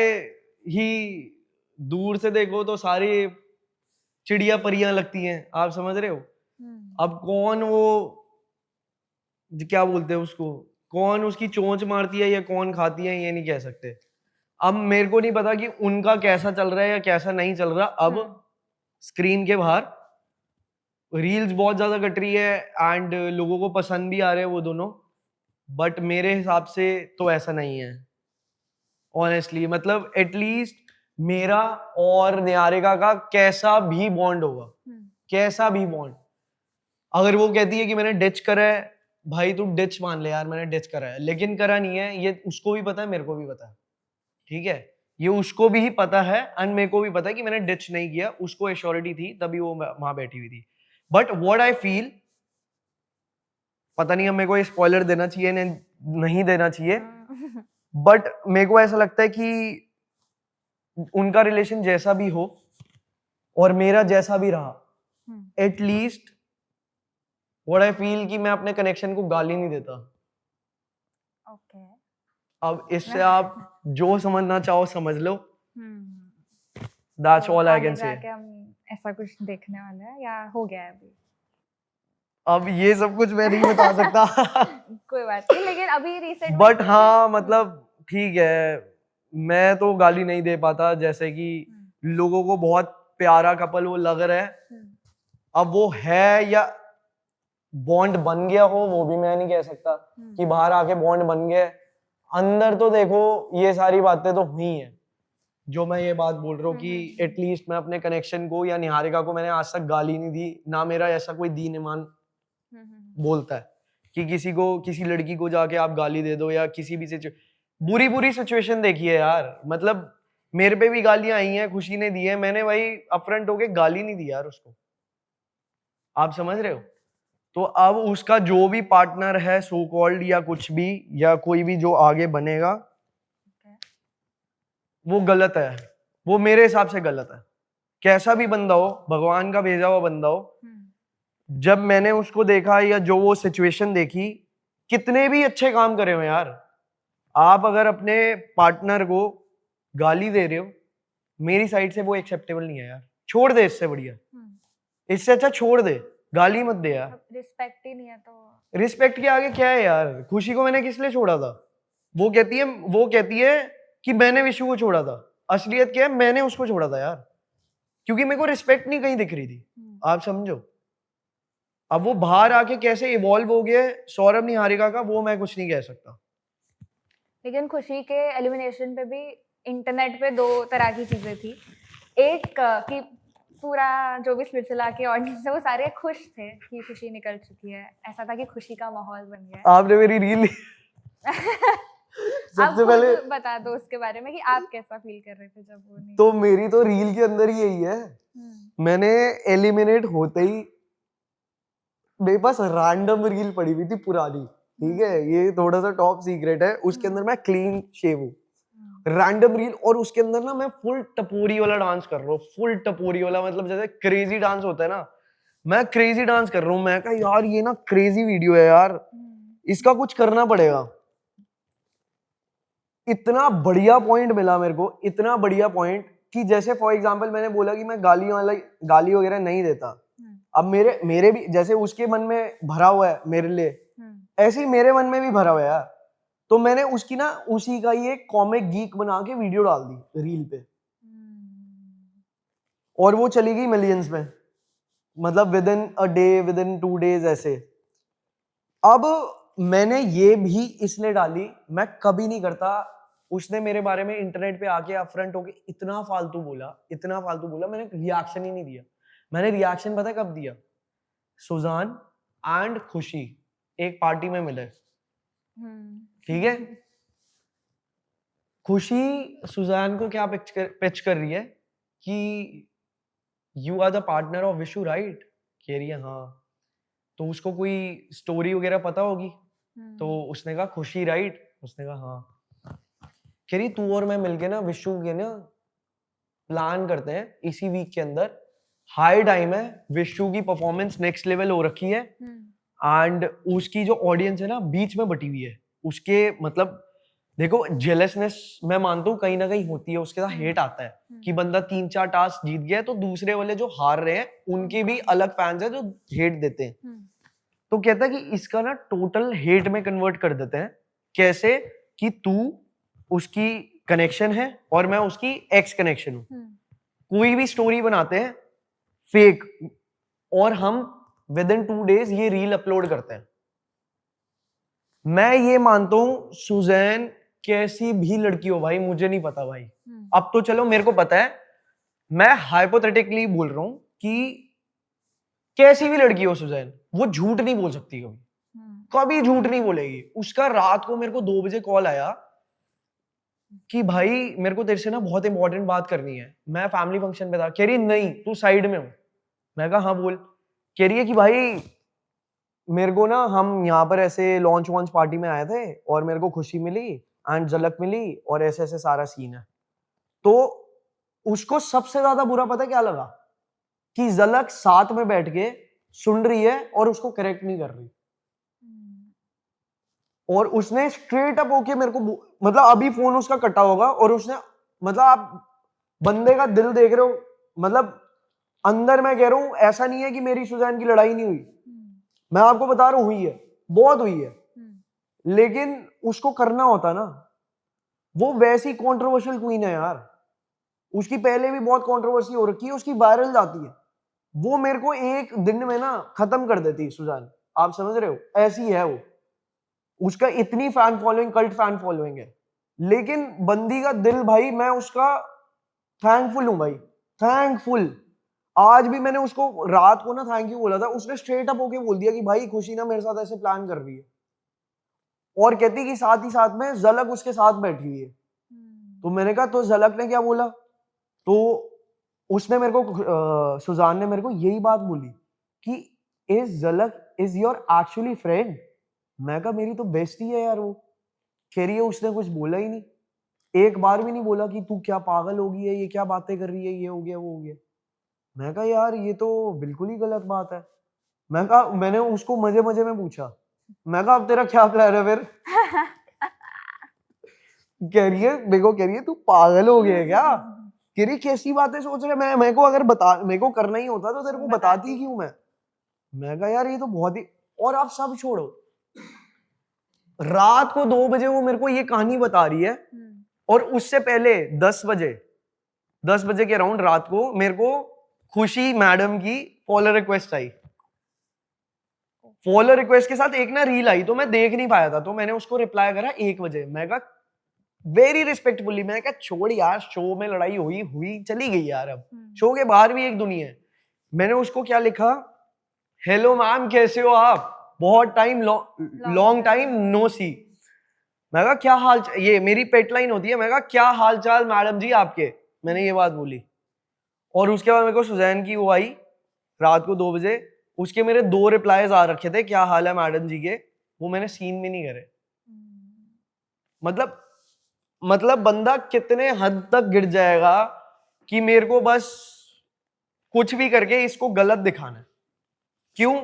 ही, दूर से देखो तो सारी चिड़िया परियां लगती हैं, आप समझ रहे हो? अब कौन वो क्या बोलते हैं उसको, कौन उसकी चोंच मारती है या कौन खाती है, ये नहीं कह सकते। अब मेरे को नहीं पता कि उनका कैसा चल रहा है या कैसा नहीं चल रहा। अब स्क्रीन के बाहर रील्स बहुत ज्यादा कट रही है एंड लोगों को पसंद भी आ रहे हैं वो दोनों, बट मेरे हिसाब से तो ऐसा नहीं है ऑनेस्टली। मतलब एटलीस्ट मेरा और निहारिका का कैसा भी बॉन्ड होगा, कैसा भी बॉन्ड, अगर वो कहती है कि मैंने डिच करा है, भाई तू डिच मान ले यार, मैंने डिच करा है, लेकिन करा नहीं है, ये उसको भी पता है, मेरे को भी पता है, ठीक है? ये उसको भी पता है एंड मेरे को भी पता है कि मैंने डिच नहीं किया, उसको एश्योरिटी थी तभी वो वहां बैठी हुई थी। बट व्हाट आई फील, पता नहीं अब मेरे को ये स्पॉइलर देना चाहिए नहीं देना चाहिए, बट मेरे को ऐसा लगता है कि उनका रिलेशन जैसा भी हो और मेरा जैसा भी रहा, एटलीस्ट व्हाट आई फील कि मैं अपने कनेक्शन को गाली नहीं देता। ओके अब इससे आप जो समझना चाहो समझ लो, that's all I can say. जाके हम ऐसा कुछ देखने वाले हैं या हो गया है अभी? अब ये सब कुछ मैं नहीं बता सकता कोई बात नहीं, लेकिन अभी रिसेंट बट हाँ मतलब ठीक है, मैं तो गाली नहीं दे पाता, जैसे कि लोगों को बहुत प्यारा कपल वो लग रहा है, अब वो है या बॉन्ड बन गया हो वो भी मैं नहीं कह सकता कि बाहर आके बॉन्ड बन गया, अंदर तो देखो ये सारी बातें तो हुई हैं। जो मैं ये बात बोल रहा हूँ कि एटलीस्ट मैं अपने कनेक्शन को या निहारिका को मैंने आज तक गाली नहीं दी, ना मेरा ऐसा कोई दीन ईमान बोलता है कि किसी को, किसी लड़की को जाके आप गाली दे दो, या किसी भी बुरी सिचुएशन देखी है यार, मतलब मेरे पे भी गालियां आई हैं, खुशी ने दी है, मैंने भाई अपफ्रंट होके गाली नहीं दी यार उसको, आप समझ रहे हो? तो अब उसका जो भी पार्टनर है सो कॉल्ड या कुछ भी, या कोई भी जो आगे बनेगा, वो गलत है, वो मेरे हिसाब से गलत है, कैसा भी बंदा हो, भगवान का भेजा हुआ बंदा हो। जब मैंने उसको देखा या जो वो सिचुएशन देखी, कितने भी अच्छे काम करे हो यार, आप अगर अपने पार्टनर को गाली दे रहे हो, मेरी साइड से वो एक्सेप्टेबल नहीं है यार, छोड़ दे, इससे बढ़िया, इससे अच्छा छोड़ दे, गाली मत दे यार। रिस्पेक्ट ही नहीं है तो रिस्पेक्ट के आगे क्या है यार? खुशी को मैंने किस लिए छोड़ा था? वो कहती है कि मैंने विशु को छोड़ा था, असलियत क्या है, मैंने उसको छोड़ा था यार, क्योंकि मेरे को रिस्पेक्ट नहीं कहीं दिख रही थी, आप समझो। अब वो बाहर आके कैसे इवॉल्व हो गया सौरभ निहारिका का, वो मैं कुछ नहीं कह सकता। लेकिन खुशी के एलिमिनेशन पे भी इंटरनेट पे दो तरह की चीजें थी, एक कि पूरा जो भी सिलसिला के ऑडियंस है वो सारे खुश थे कि खुशी निकल चुकी है, ऐसा था कि खुशी का माहौल बन गया है। आपने मेरी रील सबसे पहले बता दो उसके बारे में कि आप कैसा फील कर रहे थे जब वो नहीं। तो मेरी तो रील के अंदर ही यही है, मैंने एलिमिनेट होते ही मेरे पास रैंडम रील पड़ी हुई थी पुरानी, ठीक है, ये थोड़ा सा टॉप सीक्रेट है, उसके अंदर मैं क्लीन शेव हूँ, रैंडम रील, और उसके अंदर ना मैं फुल टपोरी वाला डांस कर रहा हूँ, फुल टपोरी वाला, मतलब जैसे क्रेजी डांस होता है ना, मैं क्रेजी डांस कर रहा हूँ। मैं कहा यार ये ना क्रेजी वीडियो है यार, इसका कुछ करना पड़ेगा। इतना बढ़िया पॉइंट मिला मेरे को, इतना बढ़िया पॉइंट कि जैसे फॉर एग्जांपल मैंने बोला कि मैं गाली वगैरह नहीं देता, अब मेरे भी जैसे उसके मन में भरा हुआ है मेरे लिए, ऐसे ही मेरे मन में भी भरा हुआ है यार, तो मैंने उसकी ना उसी का ही एक कॉमिक गीक बना के वीडियो डाल दी रील पे, और वो चली गई मिलियंस में, मतलब with in a day, with in 2 days ऐसे। अब मैंने ये भी इसलिए डाली, मैं कभी नहीं करता, उसने मेरे बारे में इंटरनेट पे आके अपफ्रंट होके इतना फालतू बोला, मैंने रिएक्शन ही नहीं दिया। मैंने रिएक्शन पता कब दिया? सुजान एंड खुशी एक पार्टी में मिले, ठीक है, खुशी सुजान को क्या पिच कर रही है कि you are the partner of Vishu right, कह रही है हाँ, तो उसको कोई स्टोरी वगैरह पता होगी, तो उसने कहा खुशी राइट, उसने कहा हाँ। कह रही तू और मैं मिलके ना विशु के ना प्लान करते हैं इसी वीक के अंदर, हाई टाइम है, विशु की परफॉर्मेंस नेक्स्ट लेवल हो रखी है एंड उसकी जो ऑडियंस है ना बीच में बटी हुई है, उसके मतलब देखो जेलसनेस मैं मानता हूँ कहीं ना कहीं होती है, उसके साथ हेट आता है कि बंदा 3-4 टास्क जीत गया है तो दूसरे वाले जो हार रहे हैं उनके भी अलग फैंस हैं जो हेट देते हैं। तो कहता है कि इसका ना टोटल हेट में कन्वर्ट कर देते हैं। कैसे कि तू उसकी कनेक्शन है और मैं उसकी एक्स कनेक्शन हूं। कोई भी स्टोरी बनाते हैं फेक और हम विद इन 2 days ये रील अपलोड करते हैं। मैं ये मानता हूं सुजैन कैसी भी लड़की हो भाई, मुझे नहीं पता भाई, अब तो चलो मेरे को पता है, मैं हाइपोथेटिकली बोल रहा हूं कि कैसी भी लड़की हो सुजैन, वो झूठ नहीं बोल सकती कभी, कभी झूठ नहीं बोलेगी। उसका रात को मेरे को 2 बजे कॉल आया कि भाई मेरे को तेरे से ना बहुत इंपॉर्टेंट बात करनी है, मैं फैमिली फंक्शन पे था। कह रही नहीं तू साइड में हो। मैं कहा हाँ बोल। कह रही है कि भाई मेरे को ना हम यहाँ पर ऐसे लॉन्च वॉन्च पार्टी में आए थे और मेरे को खुशी मिली एंड झलक मिली और ऐसे ऐसे सारा सीन है। तो उसको सबसे ज्यादा बुरा पता है क्या लगा कि झलक साथ में बैठ के सुन रही है और उसको करेक्ट नहीं कर रही। और उसने स्ट्रेट अप होके मेरे को मतलब अभी फोन उसका कटा होगा और उसने मतलब आप बंदे का दिल देख रहे हो, मतलब अंदर मैं कह रहा हूं ऐसा नहीं है कि मेरी सुजैन की लड़ाई नहीं हुई, मैं आपको बता रहा हूं हुई है, बहुत हुई है, लेकिन उसको करना होता ना। वो वैसी कंट्रोवर्शियल क्वीन है यार, उसकी पहले भी बहुत कंट्रोवर्सी हो रखी है, उसकी वायरल जाती है, वो मेरे को एक दिन में ना खत्म कर देती है सुजैन, आप समझ रहे हो, ऐसी है वो। उसका इतनी fan following, cult fan following है, लेकिन बंदी का दिल भाई, मैं उसका थैंकफुल हूं भाई, थैंकफुल। आज भी मैंने उसको रात को ना थैंक यू बोला था, उसने स्ट्रेट अप होके बोल दिया कि भाई खुशी ना मेरे साथ ऐसे प्लान कर रही है, और कहती कि साथ ही साथ में झलक उसके साथ बैठी हुई है। तो मैंने कहा तो झलक ने क्या बोला, तो उसने मेरे को सुजान ने मेरे को यही बात बोली कि इज झलक इज योर एक्चुअली फ्रेंड। मैं कहा मेरी तो बेस्टी है यार वो। कह रही है उसने कुछ बोला ही नहीं, एक बार भी नहीं बोला कि तू क्या पागल होगी है, ये क्या बातें कर रही है, ये हो गया वो हो गया। मैं कहा यार ये तो बिल्कुल ही गलत बात है। मैं कहा, मैंने उसको मजे मजे में पूछा, मैं कहा अब तेरा क्या प्लान है फिर? कह रही है मेरे को, कह रही है तू पागल हो गया है क्या? कह रही कैसी बातें सोच रहे, मैं मेरे को अगर मेरे को करना ही होता तो तेरे को बताती क्यों मैं कहा यार ये तो बहुत ही। और आप सब छोड़ो, रात को 2 बजे वो मेरे को ये कहानी बता रही है, और उससे पहले 10 बजे के अराउंड रात को मेरे को खुशी मैडम की फॉलो रिक्वेस्ट आई। फॉलो रिक्वेस्ट के साथ एक ना रील आई, तो मैं देख नहीं पाया था, तो मैंने उसको रिप्लाई करा 1 बजे। मैं कहा वेरी रिस्पेक्टफुली, मैं कहा छोड़ यार, शो में लड़ाई हुई हुई चली गई यार, अब शो के बाहर भी एक दुनिया है। मैंने उसको क्या लिखा, हेलो मैम कैसे हो आप, बहुत टाइम लॉन्ग टाइम नो सी। मैं कहा क्या हाल, ये मेरी पेट लाइन होती है, मैं कहा क्या हाल चाल मैडम जी आपके, मैंने ये बात बोली। और उसके बाद मेरे को सुजैन की वो आई रात को 2 बजे, उसके मेरे 2 रिप्लाईज आ रखे थे क्या हाल है मैडम जी के, वो मैंने सीन में नहीं करे। मतलब बंदा कितने हद तक गिर जाएगा कि मेरे को बस कुछ भी करके इसको गलत दिखाना है। क्यों?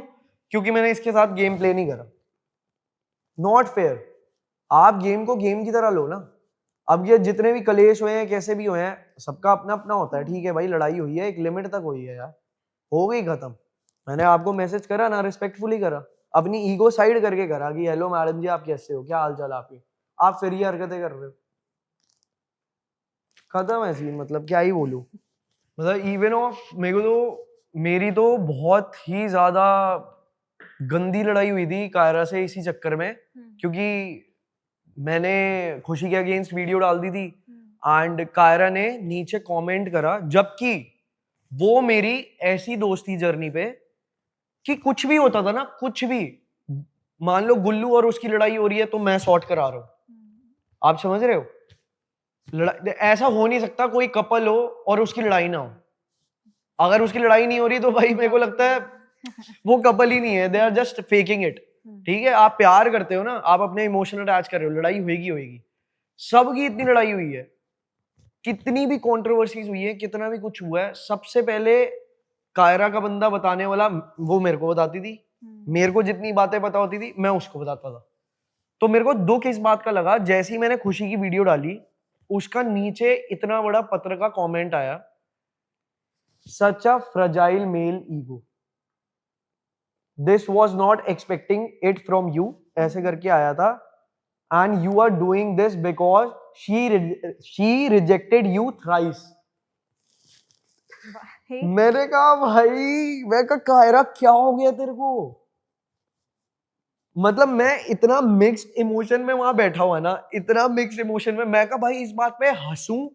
क्योंकि मैंने इसके साथ गेम प्ले नहीं करा। Not fair. आप गेम को गेम की तरह लो ना। अब ये जितने भी कलेश हुए हैं, कैसे भी हुए हैं, सबका अपना अपना होता है, ठीक है भाई, लड़ाई हुई है, एक लिमिट तक हुई है यार, हो गई खत्म। मैंने आपको मैसेज करा ना, रिस्पेक्टफुली करा, अपनी ईगो साइड करके करा कि हेलो मैडम जी आप कैसे हो, क्या हाल चाल आपके, आप फिर ये हरकतें कर रहे हो, खत्म है सीन। मतलब क्या ही बोलूं, मतलब इवन ऑफ मेरे को तो, मेरी तो बहुत ही ज्यादा गंदी लड़ाई हुई थी कायरा से इसी चक्कर में, क्योंकि मैंने खुशी के अगेंस्ट वीडियो डाल दी थी एंड कायरा ने नीचे कमेंट करा, जबकि वो मेरी ऐसी दोस्ती जर्नी पे कि कुछ भी होता था ना, कुछ भी, मान लो गुल्लू और उसकी लड़ाई हो रही है तो मैं सॉर्ट करा रहा हूं, आप समझ रहे हो, ऐसा हो नहीं सकता कोई कपल हो और उसकी लड़ाई ना हो। अगर उसकी लड़ाई नहीं हो रही तो भाई मेरे को लगता है वो कपल ही नहीं है, they are just faking it. ठीक है, आप प्यार करते हो ना, आप अपने इमोशन अटैच कर रहे हो, लड़ाई होगी होगी, सबकी इतनी लड़ाई हुई है, कितनी भी कंट्रोवर्सीज हुई है, कितना भी कुछ हुआ है, सबसे पहले कायरा का बंदा बताने वाला वो मेरे को बताती थी, मेरे को जितनी बातें पता होती थी मैं उसको बताता था। तो मेरे को दुख इस बात का लगा, जैसे ही मैंने खुशी की वीडियो डाली उसका नीचे इतना बड़ा पत्र का कमेंट आया, such a fragile male ego, this was not expecting it from you, ऐसे करके आया था, and you are doing this because she rejected you thrice. मैंने कहा भाई, मैं कहा कायरा क्या हो गया तेरे को, मतलब मैं इतना मिक्स्ड इमोशन में वहां बैठा हुआ ना, इतना मिक्स्ड इमोशन में, मैं कहा भाई इस बात पे हंसूं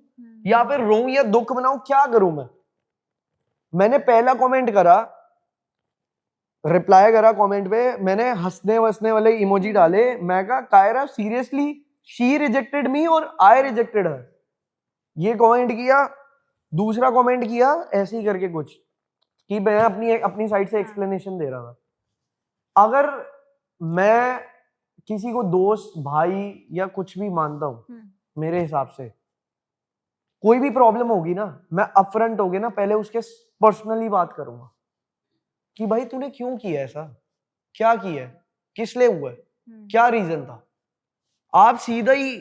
या फिर रोऊं या दुख मनाऊं, क्या करूं मैं। मैंने पहला कमेंट करा, रिप्लाई करा कमेंट पे, मैंने हंसने वसने वाले इमोजी डाले, मैं कहा Kaira seriously she rejected me और आई रिजेक्टेड हर, ये कमेंट किया। दूसरा कमेंट किया ऐसे ही करके कुछ, कि मैं अपनी अपनी साइड से एक्सप्लेनेशन दे रहा था। अगर मैं किसी को दोस्त भाई या कुछ भी मानता हूं, मेरे हिसाब से कोई भी प्रॉब्लम होगी ना, मैं अपफ्रंट होगे ना पहले उसके पर्सनली बात करूंगा कि भाई तूने क्यों किया ऐसा, क्या किया है, किस लिए हुआ है, क्या रीजन था। आप सीधा ही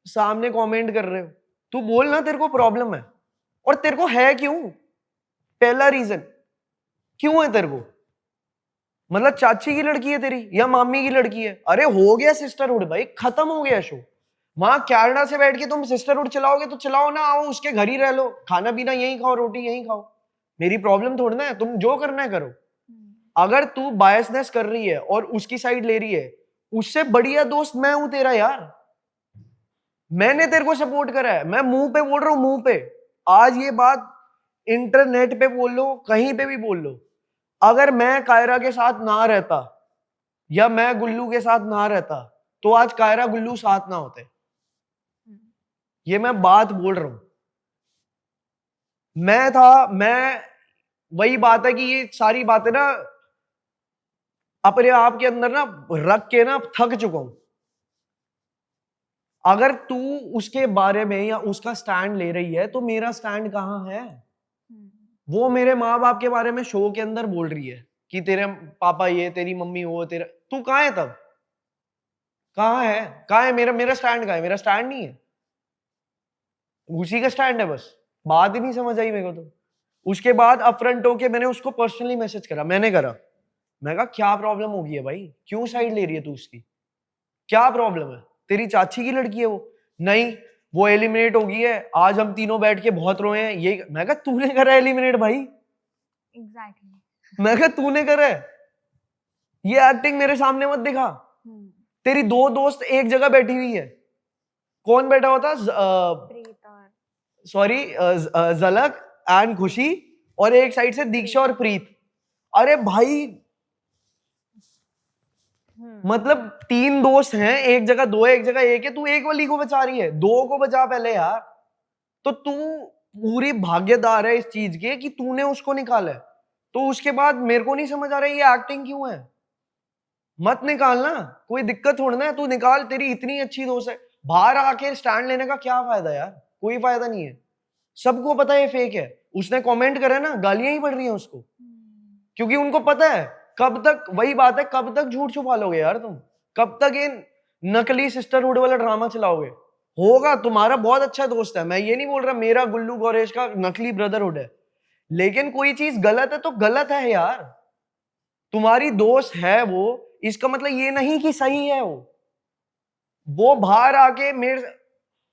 सामने कमेंट कर रहे हो, तू बोल ना तेरे को प्रॉब्लम है, और तेरे को है क्यों, पहला रीजन क्यों है तेरे को, मतलब चाची की लड़की है तेरी या मामी की लड़की है, अरे हो गया सिस्टरहुड भाई, खत्म हो गया शो। वहां कनाडा से बैठ के तुम सिस्टरहुड चलाओगे तो चलाओ ना, आओ उसके घर ही रह लो, खाना पीना यहीं खाओ, रोटी यहीं खाओ, मेरी प्रॉब्लम थोड़ी ना है, तुम जो करना है करो। अगर तू बायसनेस कर रही है और उसकी साइड ले रही है, उससे बढ़िया दोस्त मैं हूं तेरा यार, मैंने तेरे को सपोर्ट करा है, मैं मुंह पे बोल रहा हूं, मुंह पे। आज ये बात इंटरनेट पे बोल लो, कहीं पे भी बोल लो, अगर मैं कायरा के साथ ना रहता या मैं गुल्लू के साथ ना रहता तो आज कायरा गुल्लू साथ ना होते, ये मैं बात बोल रहा हूं। मैं वही बात है कि ये सारी बातें ना अपने आप के अंदर ना रख के ना थक चुका हूं। अगर तू उसके बारे में या उसका स्टैंड ले रही है तो मेरा स्टैंड कहां है। वो मेरे माँ बाप के बारे में शो के अंदर बोल रही है कि तेरे पापा ये, तेरी मम्मी वो, तेरा, तू कहां है तब, कहां है, कहां है मेरा मेरा स्टैंड, कहां है, मेरा स्टैंड नहीं है, उसी का स्टैंड है बस। बात ही नहीं समझ आई मेरे को। तो उसके बाद अपफ्रंट होके मैंने उसको पर्सनली मैसेज करा, मैंने करा, मैं कहा क्या प्रॉब्लम होगी है भाई, क्यों साइड ले रही है तू उसकी, क्या प्रॉब्लम है, तेरी चाची की लड़की है वो, नहीं वो एलिमिनेट हो गई है, आज हम तीनों बैठ के बहुत रोए हैं, ये मैं कहा तूने करा एलिमिनेट भाई, एग्जैक्टली। मैं कहा तूने करा है, ये एक्टिंग मेरे सामने मत दिखा। तेरी दो दोस्त एक जगह बैठी हुई है, कौन बैठा हुआ था, सॉरी झलक एंड खुशी, और एक साइड से दीक्षा और प्रीत। अरे भाई मतलब तीन दोस्त हैं, एक जगह दो है, एक जगह एक है, तू एक वाली को बचा रही है, दो को बचा पहले यार। तो तू पूरी भाग्यदार है इस चीज के कि तूने उसको निकाला है। तो उसके बाद मेरे को नहीं समझ आ रहा है ये एक्टिंग क्यों है। मत निकालना, कोई दिक्कत थोड़ा है, तू निकाल, तेरी इतनी अच्छी दोस्त है। बाहर आके स्टैंड लेने का क्या फायदा यार, कोई फायदा नहीं है, सबको पता है ये फेक है। उसने कमेंट करा ना, गालियां ही पड़ रही हैं उसको, क्योंकि उनको पता है कब तक, वही बात है, कब तक झूठ छुपा लोगे यार तुम, कब तक ये नकली सिस्टरहुड वाला ड्रामा चलाओगे। होगा, तुम्हारा बहुत अच्छा दोस्त है, मैं ये नहीं बोल रहा मेरा गुल्लू गौरेश का नकली ब्रदरहुड है, लेकिन कोई चीज गलत है तो गलत है यार। तुम्हारी दोस्त है वो, इसका मतलब ये नहीं कि सही है वो बाहर आके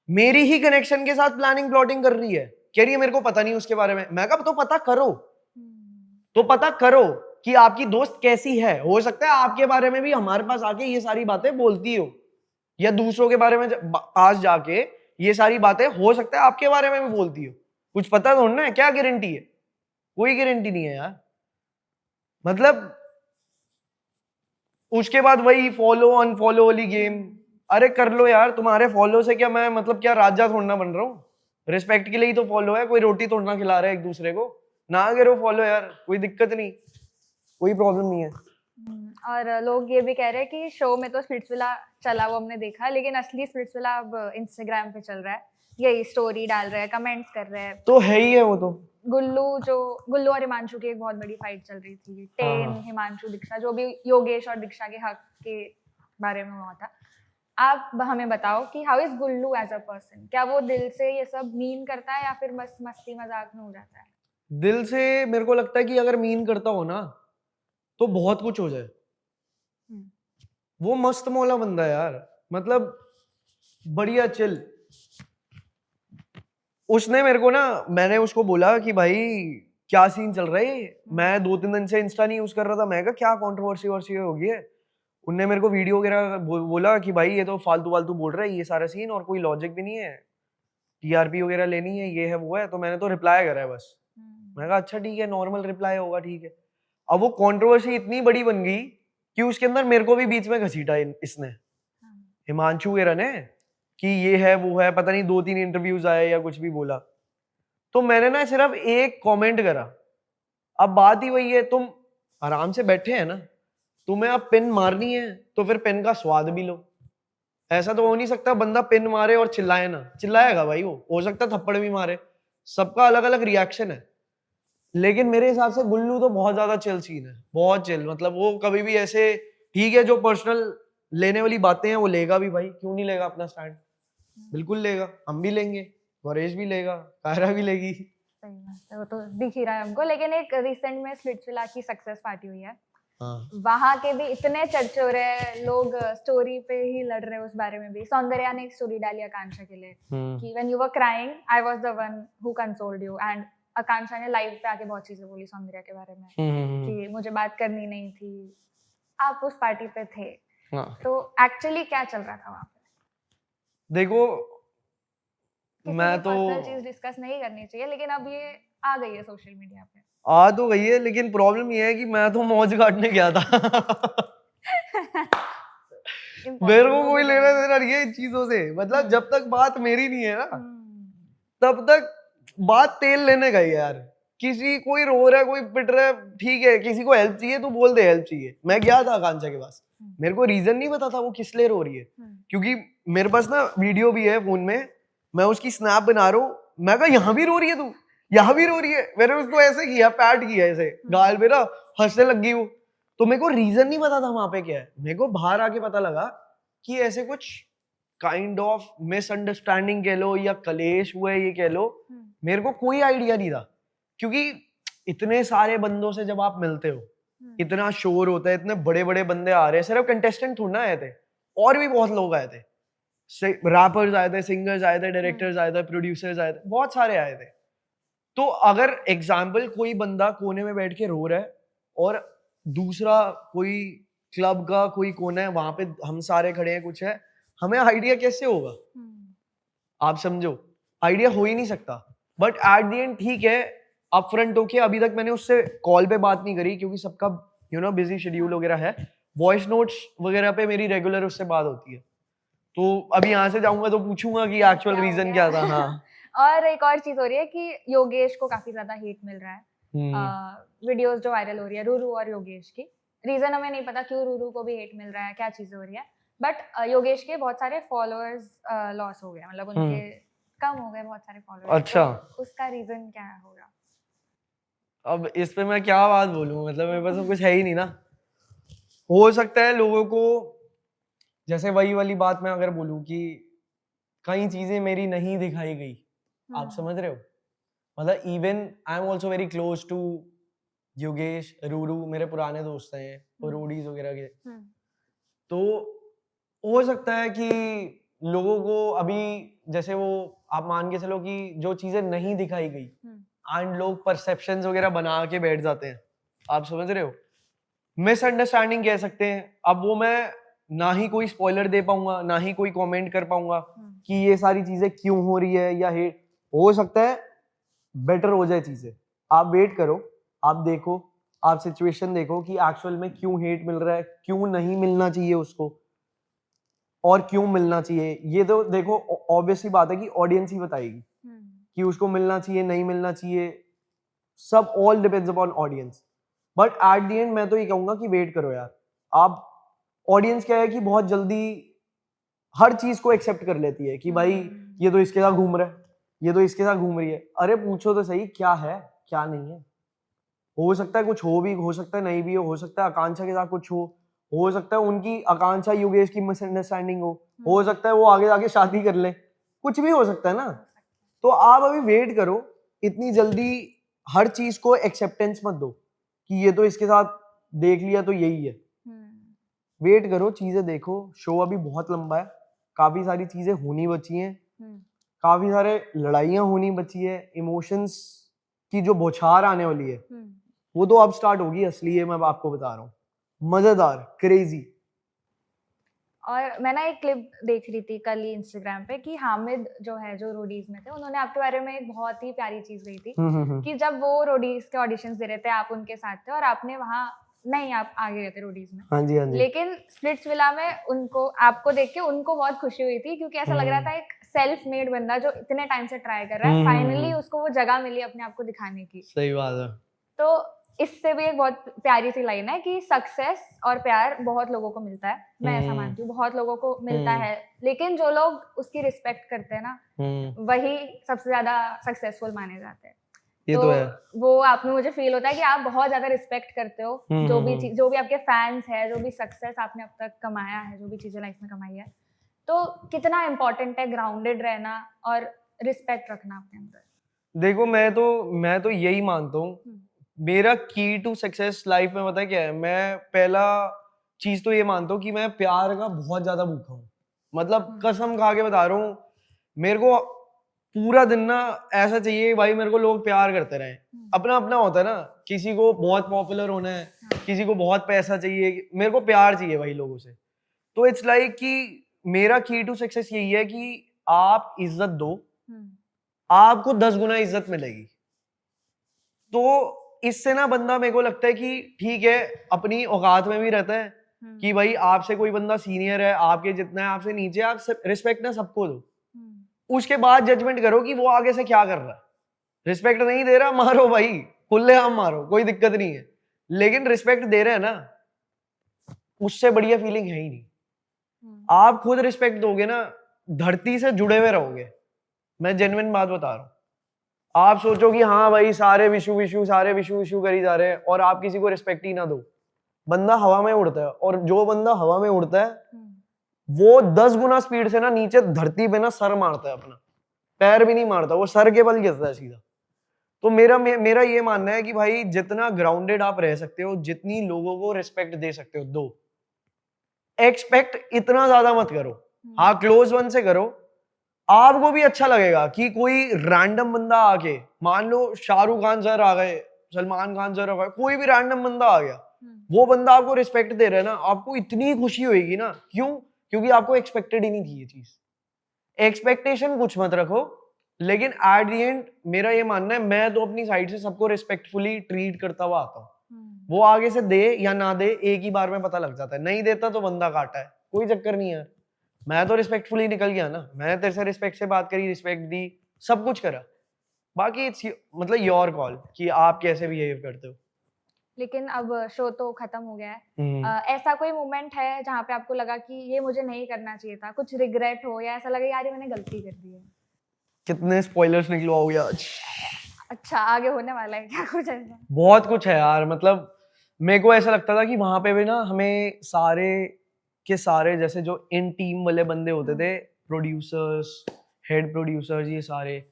मेरी ही कनेक्शन के साथ प्लानिंग प्लॉटिंग कर रही है, कह रही है मेरे को पता नहीं उसके बारे में। मैं कहा तो पता करो, तो पता करो कि आपकी दोस्त कैसी है, हो सकता है आपके बारे में भी हमारे पास आके ये सारी बातें बोलती हो, या दूसरों के बारे में पास जाके ये सारी बातें हो सकता है आपके बारे में भी बोलती हो, कुछ पता तो ना है, क्या गारंटी है, कोई गारंटी नहीं है यार। मतलब उसके बाद वही फॉलो अनफॉलो वाली गेम, अरे कर लो यार, तुम्हारे फॉलो से क्या मैं मतलब क्या राजा थोड़ना बन रहा हूँ, रिस्पेक्ट के लिए ही तो फॉलो है, कोई रोटी तोड़ना खिला रहा है एक दूसरे को, ना करो फॉलो यार, कोई दिक्कत नहीं, कोई प्रॉब्लम नहीं है। और लोग ये भी कह रहे हैं कि शो में तो स्प्लिट्सविला चला वो हमने देखा, लेकिन असली स्प्लिट्सविला अब इंस्टाग्राम पे चल रहा है, यही स्टोरी डाल रहे हैं, कमेंट्स कर रहे हैं। तो है ही है वो तो। गुल्लू और हिमांशु की एक बहुत बड़ी फाइट चल रही थी, टेन हाँ। हिमांशु दीक्षा, जो भी योगेश और दीक्षा के हक के बारे में हुआ था। आप हमें बताओ कि how is Gullu as a person, क्या वो दिल से ये सब मीन करता है या फिर बस मस्ती मजाक में हो जाता है? दिल से मेरे को लगता है कि अगर मीन करता हो ना तो बहुत कुछ हो जाए। वो मस्त मौला बंदा है यार, मतलब बढ़िया चिल। उसने मेरे को ना, मैंने उसको बोला कि भाई क्या सीन चल रहा है, मैं 2-3 दिन से इंस्टा नहीं यूज कर रहा था, मैं कहा क्या कंट्रोवर्सी वर्सी हो गई है। उनने मेरे को वीडियो वगैरह बोला कि भाई ये तो फालतू फालतू बोल रहा है ये सारा सीन, और कोई लॉजिक भी नहीं है, टीआरपी वगैरह लेनी है, ये है वो है। तो मैंने तो रिप्लाई करा है बस। मैंने कहा अच्छा ठीक है, नॉर्मल रिप्लाई होगा, ठीक है। अब वो कंट्रोवर्सी इतनी बड़ी बन गई कि उसके अंदर मेरे को भी बीच में घसीटा इसने, हिमांशु वगैरह ने, कि ये है वो है, पता नहीं 2-3 इंटरव्यूज आए या कुछ भी बोला। तो मैंने ना सिर्फ एक कमेंट करा। अब बात ही वही है, तुम आराम से बैठे हैं ना, तुम्हें अब पिन मारनी है तो फिर पिन का स्वाद भी लो। ऐसा तो हो नहीं सकता बंदा पिन मारे और चिल्लाए ना, चिल्लाएगा भाई, वो हो सकता है थप्पड़ भी मारे, सबका अलग अलग रिएक्शन है। लेकिन मेरे हिसाब से गुल्लू तो बहुत ज्यादा चिल सीन है, बहुत चिल। मतलब वो कभी भी ऐसे, ठीक है जो पर्सनल लेने वाली बातें हैं वो लेगा भी भाई, क्यों नहीं लेगा अपना स्टैंड, बिल्कुल लेगा, हम भी लेंगे, गौरेश भी लेगा, कायरा भी लेगी। सही बात है, वो तो दिख ही रहा है हमको। लेकिन एक रिसेंट में स्प्लिट्सविला की सक्सेस पार्टी हुई है, वहां के भी इतने चर्चे हो रहे हैं, लोग स्टोरी पे ही लड़ रहे हैं उस बारे में भी। सौंदर्या ने एक स्टोरी डाली आकांक्षा के लिए कि when you were crying I was the one who consoled you, and Akanksha ने लाइव पे आके बहुत चीजें बोली सौंदर्या के बारे में कि मुझे बात करनी नहीं थी। आप उस पार्टी पे थे, तो एक्चुअली क्या चल रहा था वहां पे? देखो मैं तो पर्सनल चीज डिस्कस नहीं करनी चाहिए, लेकिन अब ये आ गई है सोशल मीडिया पे। आ तो गई है, लेकिन प्रॉब्लम ये है कि मैं तो मौज काटने गया था। मेरे को कोई लेना देना नहीं है इन चीजों से, मतलब जब तक बात मेरी नहीं है ना तब तक बात तेल लेने गई यार। किसी कोई रो रहा है, कोई पिट रहा है, ठीक है, किसी को हेल्प चाहिए तो बोल दे हेल्प चाहिए। मैं गया था आकांक्षा के पास, मेरे को रीजन नहीं पता था वो किस लिए रो रही है, क्योंकि मेरे पास ना वीडियो भी है फोन में, मैं उसकी स्नैप बना रहा हूँ। मैं कहा यहाँ भी रो रही है तू, यहाँ भी रो रही है। मैंने उसको ऐसे किया, पैट किया ऐसे गाल पे ना, हंसने लग गई वो। तो मेरे को रीजन नहीं पता था वहां पे क्या है। मेरे को बाहर आके पता लगा कि ऐसे कुछ काइंड ऑफ मिसअंडरस्टैंडिंग कह लो या कलेश हुआ है ये कह लो, मेरे को कोई आइडिया नहीं था। क्योंकि इतने सारे बंदों से जब आप मिलते हो, इतना शोर होता है, इतने बड़े बड़े बंदे आ रहे हैं, सिर्फ कंटेस्टेंट थोड़ा ना आए थे, और भी बहुत लोग आए थे, रैपर्स आए थे, सिंगर्स आए थे, डायरेक्टर्स आए थे, प्रोड्यूसर्स आए थे, बहुत सारे आए थे। तो अगर एग्जाम्पल कोई बंदा कोने में बैठ के रो रहा है और दूसरा कोई क्लब का कोई कोना है, वहां पे हम सारे खड़े हैं, कुछ है, हमें आइडिया कैसे होगा? आप समझो, आइडिया हो ही नहीं सकता। बट एट द एंड ठीक है, अपफ्रंट होके अभी तक मैंने उससे कॉल पे बात नहीं करी, क्योंकि सबका बिजी शेड्यूल वगैरह है। वॉइस नोट्स वगैरह पे मेरी रेगुलर उससे बात होती है। तो अभी यहाँ से जाऊंगा तो पूछूंगा कि एक्चुअल रीजन क्या था। हाँ। और एक और चीज हो रही है कि योगेश को काफी ज्यादा हेट मिल रहा है, वीडियोस जो वायरल हो रही है रूरू और योगेश की। रीजन हमें नहीं पता क्यों रूरू को भी हेट मिल रहा है, क्या चीजें हो रही है, बट योगेश के बहुत सारे फॉलोअर्स लॉस हो गए, मतलब उनके कम हो गए बहुत सारे फॉलोअर्स। अच्छा, तो उसका रीजन क्या होगा? अब इस पे मैं क्या बात बोलूं, मतलब मेरे पास कुछ है ही नहीं ना। हो सकता है लोगों को, जैसे वही वाली बात मैं अगर बोलूं कि कई चीजें मेरी नहीं दिखाई गई, आप समझ रहे हो, मतलब even I am also very close to Yogesh, Ruru, मेरे पुराने दोस्त हैं और रोडीज वगैरह के। तो हो सकता है कि लोगों को अभी, जैसे वो आप मान के चलो कि जो चीजें नहीं दिखाई गई एंड लोग परसेप्शंस वगैरह बना के बैठ जाते हैं, आप समझ रहे हो, मिसअंडरस्टैंडिंग कह सकते हैं। अब वो मैं ना ही कोई स्पॉइलर दे पाऊंगा, ना ही कोई कमेंट कर पाऊंगा कि ये सारी चीजें क्यों हो रही है या हेट। हो सकता है बेटर हो जाए चीजें, आप वेट करो, आप देखो, आप सिचुएशन देखो कि एक्चुअल में क्यों हेट मिल रहा है, क्यों नहीं मिलना चाहिए उसको, और क्यों मिलना चाहिए। ये तो देखो ऑब्वियसली बात है कि ऑडियंस ही बताएगी कि उसको मिलना चाहिए नहीं मिलना चाहिए, सब all depends upon audience. But at the end मैं तो ये कहूंगा कि वेट करो यार। आप ऑडियंस क्या है कि बहुत जल्दी हर चीज को एक्सेप्ट कर लेती है कि भाई ये तो इसके साथ घूम रहा है, ये तो इसके साथ घूम रही है। अरे पूछो तो सही क्या है क्या नहीं है। हो सकता है कुछ हो भी, हो सकता है नहीं भी हो सकता है आकांक्षा के साथ कुछ हो सकता है उनकी आकांक्षा योगेश की मिसअंडरस्टैंडिंग हो सकता है वो आगे जाके शादी कर ले, कुछ भी हो सकता है ना। तो आप अभी वेट करो, इतनी जल्दी हर चीज को एक्सेप्टेंस मत दो कि ये तो इसके साथ देख लिया तो यही है। वेट करो, चीजें देखो, शो अभी बहुत लंबा है, काफी सारी चीजें होनी बची हैं, काफी सारे लड़ाइयां होनी बची है, इमोशंस की जो बौछार आने वाली है वो तो अब स्टार्ट होगी असली, है मैं आपको बता रहा हूँ, मजेदार क्रेजी। और मैं ना एक क्लिप देख रही थी कल ही इंस्टाग्राम पे कि हामिद जो है जो रोडीज में थे उन्होंने आपके बारे में एक बहुत ही प्यारी चीज कही थी कि जब वो रोडीज के ऑडिशंस दे रहे थे आप उनके साथ थे और आपने वहाँ नहीं आप आगे गए थे रोडीज में। हाँ जी, हाँ जी। लेकिन स्प्लिट्सविला में उनको आपको देख के उनको बहुत खुशी हुई थी क्योंकि ऐसा लग रहा था एक सेल्फ मेड बंदा जो इतने टाइम से ट्राई कर रहा है फाइनली उसको वो जगह मिली अपने आप को दिखाने की। सही बात है। तो इससे भी एक बहुत प्यारी सी लाइन है कि सक्सेस और प्यार बहुत लोगों को मिलता है, मैं ऐसा मानती हूँ बहुत लोगों को मिलता है, लेकिन जो लोग उसकी रिस्पेक्ट करते हैं ना वही सबसे ज्यादा सक्सेसफुल माने जाते हैं। ये तो है। वो आप में मुझे फील होता है कि आप बहुत ज्यादा रिस्पेक्ट करते हो जो भी आपके फैंस है, जो भी सक्सेस आपने अब तक कमाया है, जो भी चीजें लाइफ में कमाई है, तो कितना इम्पोर्टेंट है ग्राउंडेड रहना और रिस्पेक्ट रखना अपने अंदर। देखो मैं तो यही मानता हूँ, मेरा की टू सक्सेस लाइफ में पता है क्या है, मैं पहला चीज तो ये मानता हूँ कि मैं प्यार का बहुत ज्यादा भूखा हूँ। मतलब कसम खा के बता रहा हूँ, मेरे को पूरा दिन ना ऐसा चाहिए भाई मेरे को लोग प्यार करते रहे। अपना अपना होता है ना, किसी को बहुत पॉपुलर होना है, किसी को बहुत पैसा चाहिए, मेरे को प्यार चाहिए भाई लोगों से। तो इट्स लाइक कि मेरा की टू सक्सेस यही है कि आप इज्जत दो, आपको 10 गुना इज्जत मिलेगी। तो इससे ना बंदा मेरे को लगता है कि ठीक है अपनी औकात में भी रहता है कि भाई आपसे कोई बंदा सीनियर है, आपके जितना है, आपसे नीचे, आप रिस्पेक्ट ना सबको दो। उसके बाद जजमेंट करो कि वो आगे से क्या कर रहा है। रिस्पेक्ट नहीं दे रहा मारो भाई, खुलेआम मारो, कोई दिक्कत नहीं है, लेकिन रिस्पेक्ट दे रहे हैं ना, उससे बढ़िया फीलिंग है ही नहीं। आप खुद रिस्पेक्ट दोगे ना, धरती से जुड़े हुए रहोगे। मैं जेन्युइन बात बता रहा हूँ। आप सोचो कि हाँ भाई सारे विशु करी जा रहे हैं और आप किसी को रिस्पेक्ट ही ना दो, बंदा हवा में उड़ता है, और जो बंदा हवा में उड़ता है वो 10 गुना स्पीड से ना नीचे धरती पे ना सर मारता है, अपना पैर भी नहीं मारता, वो सर के बल गिरता है सीधा। तो मेरा ये मानना है कि भाई जितना ग्राउंडेड आप रह सकते हो, जितनी लोगों को रिस्पेक्ट दे सकते हो दो, एक्सपेक्ट इतना ज्यादा मत करो। हाँ क्लोज वन से करो, आपको भी अच्छा लगेगा कि कोई रैंडम बंदा आके, मान लो शाहरुख खान सर आ गए, सलमान खान सर आ गए, कोई भी रैंडम बंदा आ गया, वो बंदा आपको रिस्पेक्ट दे रहा है ना, आपको इतनी खुशी होगी ना। क्यों? क्योंकि आपको एक्सपेक्टेड ही नहीं थी ये चीज। एक्सपेक्टेशन कुछ मत रखो, लेकिन एट द एंड मेरा ये मानना है, मैं तो अपनी साइड से सबको रिस्पेक्टफुली ट्रीट करता हुआ आता हूँ। वो आगे से दे या ना दे एक ही बार में पता लग जाता है, नहीं देता तो बंदा काटा है, कोई चक्कर नहीं है। मैं तो रिस्पेक्टफुली निकल गया ना, मैंने तेरे से रिस्पेक्ट से बात करी, रिस्पेक्ट दी, सब कुछ करा, बाकी इट्स मतलब योर कॉल कि आप कैसे बिहेव करते हो। लेकिन अब शो तो खत्म हो गया है, ऐसा कोई मोमेंट है जहाँ पे आपको लगा कि ये मुझे नहीं करना चाहिए था, कुछ रिग्रेट हो या ऐसा लगे यार ये मैंने गलती कर दी है? कितने स्पॉयलर्स निकलवाओगे आज? अच्छा आगे होने वाला है क्या कुछ ऐसा? बहुत कुछ है यार, मतलब मेरे को ऐसा लगता था कि वहां पे भी ना हमें सारे के सारे जैसे जो इन टीम वाले बंदे होते थे, प्रोड्यूसर्स, हेड प्रोड्यूसर्स, ये सारे,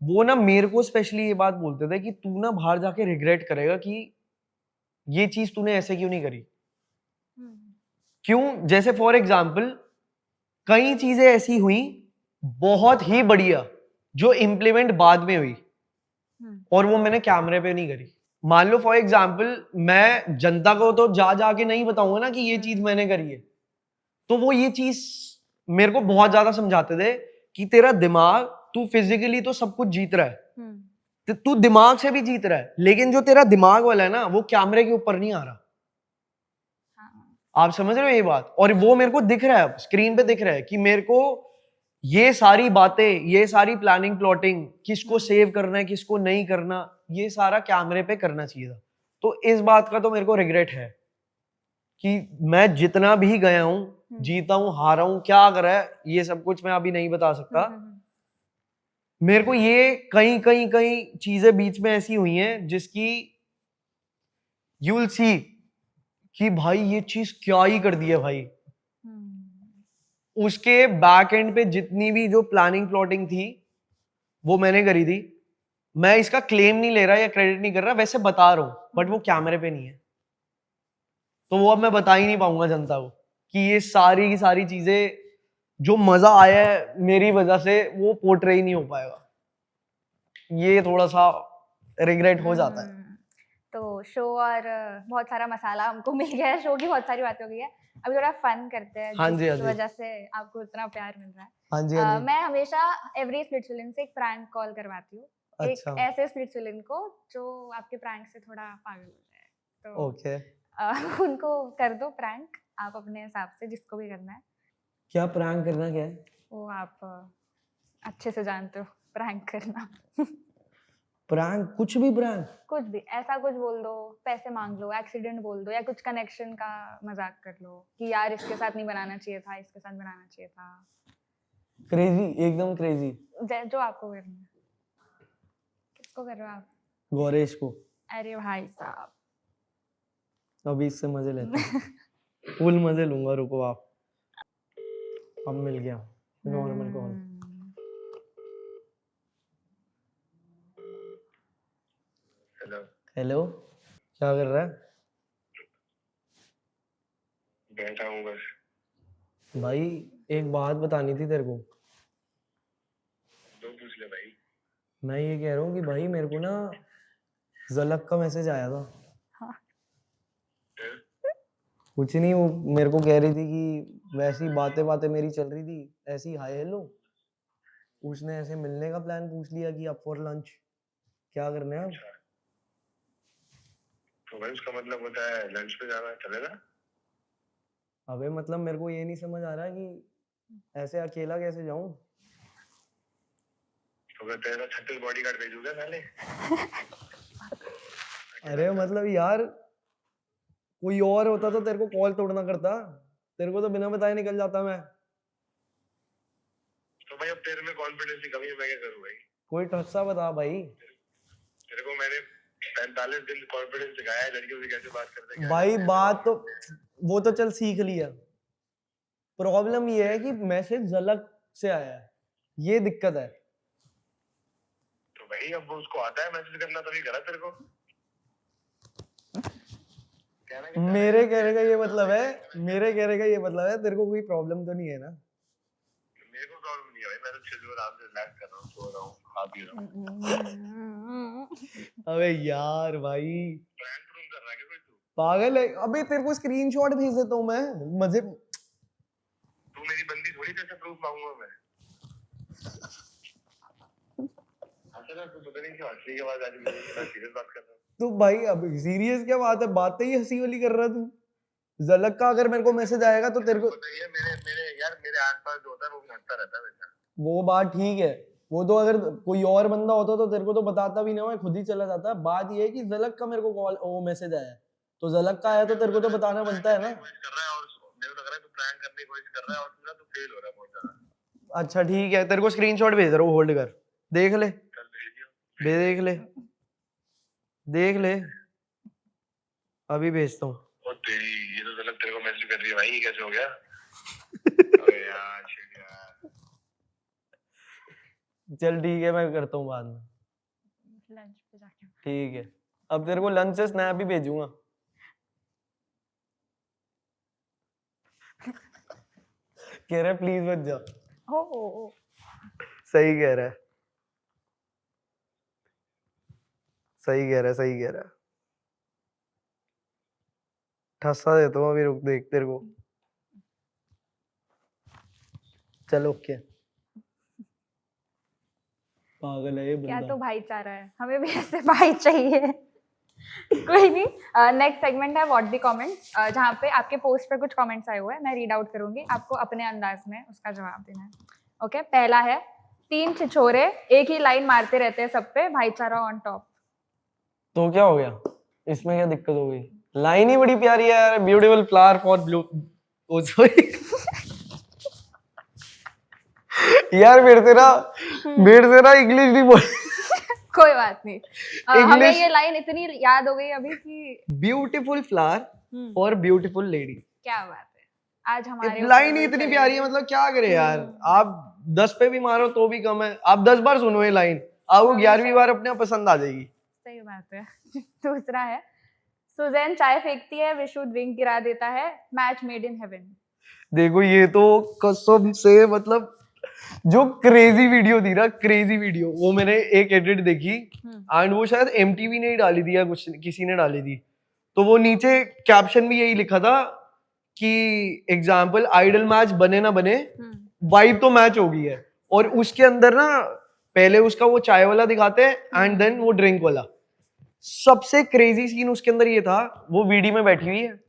वो ना मेरे को स्पेशली ये बात बोलते थे कि तू ना बाहर जाके रिग्रेट करेगा कि ये चीज तूने ऐसे क्यों नहीं करी। क्यों? जैसे फॉर एग्जाम्पल कई चीजें ऐसी हुई बहुत ही बढ़िया जो इम्प्लीमेंट बाद में हुई और वो मैंने कैमरे पे नहीं करी। मान लो फॉर एग्जाम्पल मैं जनता को तो जाके नहीं बताऊंगा ना कि ये चीज मैंने करी है, तो वो ये चीज मेरे को बहुत ज्यादा समझाते थे कि तेरा दिमाग, तू फिजिकली तो सब कुछ जीत रहा है, तू दिमाग से भी जीत रहा है, लेकिन जो तेरा दिमाग वाला है ना वो कैमरे के ऊपर नहीं आ रहा। आप समझ रहे हो ये बात? और वो मेरे को दिख रहा है, स्क्रीन पे दिख रहा है कि मेरे को ये सारी बातें, ये सारी प्लानिंग प्लॉटिंग, किसको सेव करना है किसको नहीं करना, ये सारा कैमरे पे करना चाहिए था। तो इस बात का तो मेरे को रिग्रेट है कि मैं जितना भी गया हूँ, जीता हूँ, हारा हूँ, क्या करा है, ये सब कुछ मैं अभी नहीं बता सकता। मेरे को ये कई चीजें बीच में ऐसी हुई हैं जिसकी यू विल सी कि भाई ये चीज क्या ही कर दी है भाई। उसके बैक एंड पे जितनी भी जो प्लानिंग प्लॉटिंग थी वो मैंने करी थी। मैं इसका क्लेम नहीं ले रहा या क्रेडिट नहीं कर रहा, वैसे बता रहा हूँ, बट वो कैमरे पे नहीं है, तो वो अब मैं बता ही नहीं पाऊंगा जनता को कि ये सारी की सारी चीजें जो मजा आया है मेरी वजह से वो पोर्ट्रे ही नहीं हो पाएगा। ये थोड़ा सा रिग्रेट हो जाता है। तो शो और बहुत सारा मसाला हमको मिल गया है, शो की बहुत सारी बातें हो गई है, अभी थोड़ा फन करते हैं हाँ जी, हाँ जिस जी। वजह से आपको इतना प्यार मिल रहा है। हाँ जी, हाँ जी। मैं हमेशा एवरी स्प्लिट विलन से एक प्रैंक कॉल करवाती हूँ, एक अच्छा। ऐसे स्प्लिट विलन को जो आपके प्रैंक से थोड़ा पागल हो जाए, तो ओके। उनको कर दो प्रैंक आप अपने हिसाब से, जिसको भी करना है क्या प्रैंक करना क्या है? वो आप अच्छे से जानते हो प्रैंक करना। प्रैंक कुछ भी प्रैंक? कुछ भी ऐसा कुछ बोल दो, पैसे मांग लो, एक्सीडेंट बोल दो, या कुछ कनेक्शन का मजाक कर लो कि यार इसके साथ नहीं बनाना चाहिए था, इसके साथ बनाना चाहिए था, क्रेजी, एकदम क्रेजी। जो आपको करना है। किसको कर रहे हो आप? गौरेश को। अरे भाई साहब, अभी इससे मजे लेते हैं। फुल मजे लूंगा, रुको आप। अब मिल गया नॉर्मल कॉल। हेलो। हेलो, क्या कर रहा है? बैठा हूँ बस। भाई एक बात बतानी थी तेरे को। तो पूछ ले भाई। मैं ये कह रहा हूँ कि भाई मेरे को ना झलक का मैसेज आया था। फिर? कुछ नहीं, वो मेरे को कह रही थी कि वैसी बातें बातें मेरी चल रही थी, ऐसी हाय हेलो, उसने ऐसे मिलने का प्लान पूछ लिया कि अब फॉर लंच क्या करना है अब। अच्छा। तो भाई उसका मतलब होता है लंच पे जाना है, चलेगा? अबे मतलब मेरे को ये नहीं समझ आ रहा कि ऐसे अकेला कैसे जाऊं। तो मैं तेरा 36 बॉडीगार्ड भेजूंगा साले। अरे मतलब यार कोई और होता तो तेरे को कॉल तोड़ना करता, तेरे को तो बिना बताए निकल जाता मैं। तो भाई अब तेरे में कॉन्फिडेंस की कमी है, मैं क्या करूं भाई? कोई ठस्सा बता भाई। तेरे को मैंने 45 दिन कॉन्फिडेंस सिखाया है लड़कियों से कैसे बात करते हैं। भाई बात तो वो तो चल सीख लिया, प्रॉब्लम ये है कि मैसेज झलक से आया है, ये दिक्कत है। तो भाई अब वो उसको आता है मैसेज करना, तभी करा तेरे को। कहना क्या मेरे कहने का ये मतलब है, मेरे कहने का ये मतलब है तेरे को कोई प्रॉब्लम तो नहीं है ना? मेरे को प्रॉब्लम नहीं है भाई, मैं तो चिल आराम से रिलैक्स कर रहा हूँ, सो रहा हूँ, खा पी रहा हूँ। अबे यार भाई प्रैंक प्रूफ कर रहा है क्या कोई तू? पागल है। अबे तेरे को स्क्रीनशॉट भेज देता हूँ मैं, मजे। तू मेरी बंदी थोड़ी, कैसे प्रूफ मांगूंगा मैं? अच्छा तू पता नहीं क्यों हंसने के बाद आज मैं सीरियस बात कर रहा हूँ। तो भाई अब सीरियस क्या बात है, बात ही हंसी वाली कर रहा तू। झलक का अगर मेरे को मैसेज आएगा तो तेरे को बताइए, मेरे मेरे यार मेरे आसपास जो होता है वो भी हंसता रहता है वैसा। वो बात ठीक है, वो तो अगर कोई और बंदा होता तो तेरे को तो बताता भी ना, मैं खुद ही चला जाता। बात ये है कि झलक का मेरे को कॉल वो मैसेज आया है, तो झलक का आया तो तेरे को तो बताना बनता है ना। कोशिश कर रहा है और मेरे को लग रहा है तू प्रैंक करने की कोशिश कर रहा है और पूरा तू फेल हो रहा है बहुत ज्यादा। अच्छा ठीक है, तेरे को स्क्रीनशॉट भेज रहा हूँ, होल्ड कर, देख ले, चल भेजियो। देख ले, देख ले, अभी भेजता हूँ। और तेरी ये तो गलत तेरे को मैसेज कर रही है भाई, ये कैसे हो गया? अबे यार शिट यार। चल ठीक है, मैं करता हूँ बाद में। लंच पे जाके ठीक है, अब तेरे को लंच से स्नैप भी भेजूंगा। कह रहा है प्लीज मत जा। हो सही कह रहा है, सही कह रहा है, सही कह रहा है। ठस्सा देता हूँ अभी, रुक, देख तेरे को। चल ओके। पागल है ये क्या बंदा। तो भाईचारा है, हमें भी ऐसे भाई चाहिए। कोई नहीं, नेक्स्ट सेगमेंट है व्हाट द कमेंट्स, जहाँ पे आपके पोस्ट पे कुछ कमेंट्स आए हुए हैं, मैं रीड आउट करूंगी, आपको अपने अंदाज में उसका जवाब देना है। ओके, पहला है, 3 छिछोरे एक ही लाइन मारते रहते हैं सब पे, भाईचारा ऑन टॉप। तो क्या हो गया? इसमें क्या दिक्कत हो गई? लाइन ही बड़ी प्यारी है यार, beautiful flower for blue, oh sorry यार मेरे से ना इंग्लिश नहीं बोल, कोई बात नहीं। हमें इंग्लिश ये लाइन इतनी याद हो गई अभी कि beautiful flower for beautiful lady. क्या बात है, आज हमारे ऊपर लाइन ही भी इतनी चलेगी। प्यारी है, मतलब क्या करे यार, आप 10 पे भी मारो तो भी कम है, आप 10 बार सुनो ये लाइन, आपको 11वीं बार अपने आप पसंद आ जाएगी। सही बात है। दूसरा है, सुजैन चाय फेंकती है, विशु ड्रिंक गिरा देता है, मैच मेड इन हेवन। देखो ये तो कसम से मतलब जो क्रेजी वीडियो थी ना, क्रेजी वीडियो, वो मैंने एक एडिट देखी एंड वो शायद एमटीवी ने ही डाली थी या कुछ किसी ने डाली थी, तो वो नीचे कैप्शन भी यही लिखा था कि एग्जाम्पल आइडल मैच बने ना बने, वाइब तो मैच हो गई है, और उसके अंदर ना पहले उसका वो चाय वाला दिखाते हैं एंड देन वो ड्रिंक वाला। सबसे क्रेजी सीन उसके अंदर ये था, वो वीडियो में बैठी हुई है,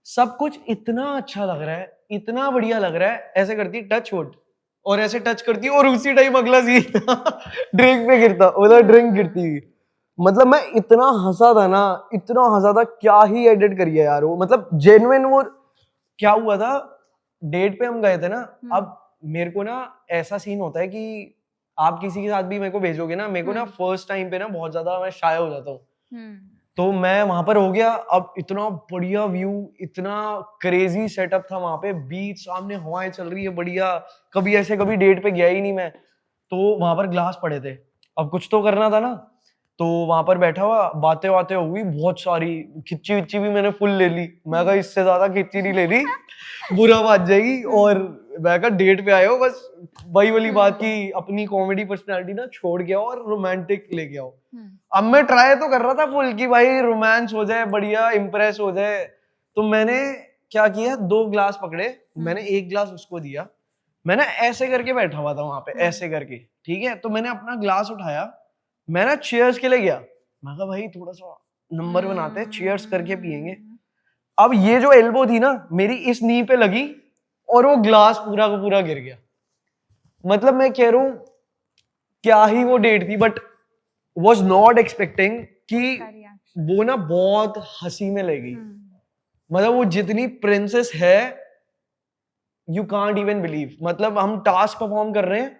सब कुछ इतना अच्छा लग रहा है, इतना बढ़िया लग रहा है, ऐसे करती टच वुड और ऐसे टच करती और उसी टाइम अगला सीन ड्रिंक पे गिरता, उधर ड्रिंक गिरती हुई। मतलब मैं इतना हंसा था ना, इतना हंसा था, क्या ही एडिट करी है यार वो, मतलब जेन्युइन। वो क्या हुआ था, डेट पे हम गए थे ना, अब मेरे को ना ऐसा सीन होता है कि आप किसी के साथ भी मेरे को भेजोगे ना, मेरे को ना फर्स्ट टाइम पे ना बहुत ज्यादा मैं शाय हो जाता हूँ, तो मैं वहां पर हो गया। अब इतना बढ़िया व्यू, इतना क्रेजी सेटअप था वहां पे, बीच सामने हवाएं चल रही है बढ़िया, कभी ऐसे कभी डेट पे गया ही नहीं मैं, तो वहां पर ग्लास पड़े थे, अब कुछ तो करना था ना, तो वहां पर बैठा हुआ बातें बातें हो गई बहुत सारी, खिच्ची विच्ची भी मैंने फुल ले ली, मैं कहा इससे ज्यादा खिच्ची नहीं ले ली बुरा बात जाएगी, और मैं कहा डेट पे आए हो बस वही वाली बात की अपनी कॉमेडी पर्सनालिटी ना छोड़ के आओ और रोमांटिक लेके आओ। अब मैं ट्राई तो कर रहा था फुल की भाई रोमांस हो जाए, बढ़िया इम्प्रेस हो जाए, तो मैंने क्या किया, 2 ग्लास पकड़े, मैंने एक ग्लास उसको दिया, मैंने ऐसे करके बैठा हुआ था वहां पे ऐसे करके, ठीक है, तो मैंने अपना ग्लास उठाया, मैं ना चीयर्स के लिए गया, मैं कहा भाई थोड़ा सा नंबर बनाते हैं, चीयर्स करके पियेंगे। अब ये जो एल्बो थी ना मेरी इस नी पे लगी और वो ग्लास पूरा का पूरा गिर गया। मतलब मैं कह रहा हूं क्या ही वो डेट थी, बट वॉज नॉट एक्सपेक्टिंग कि वो ना बहुत हंसी में ले गई। मतलब वो जितनी प्रिंसेस है, यू कांट इवन बिलीव, मतलब हम टास्क परफॉर्म कर रहे हैं,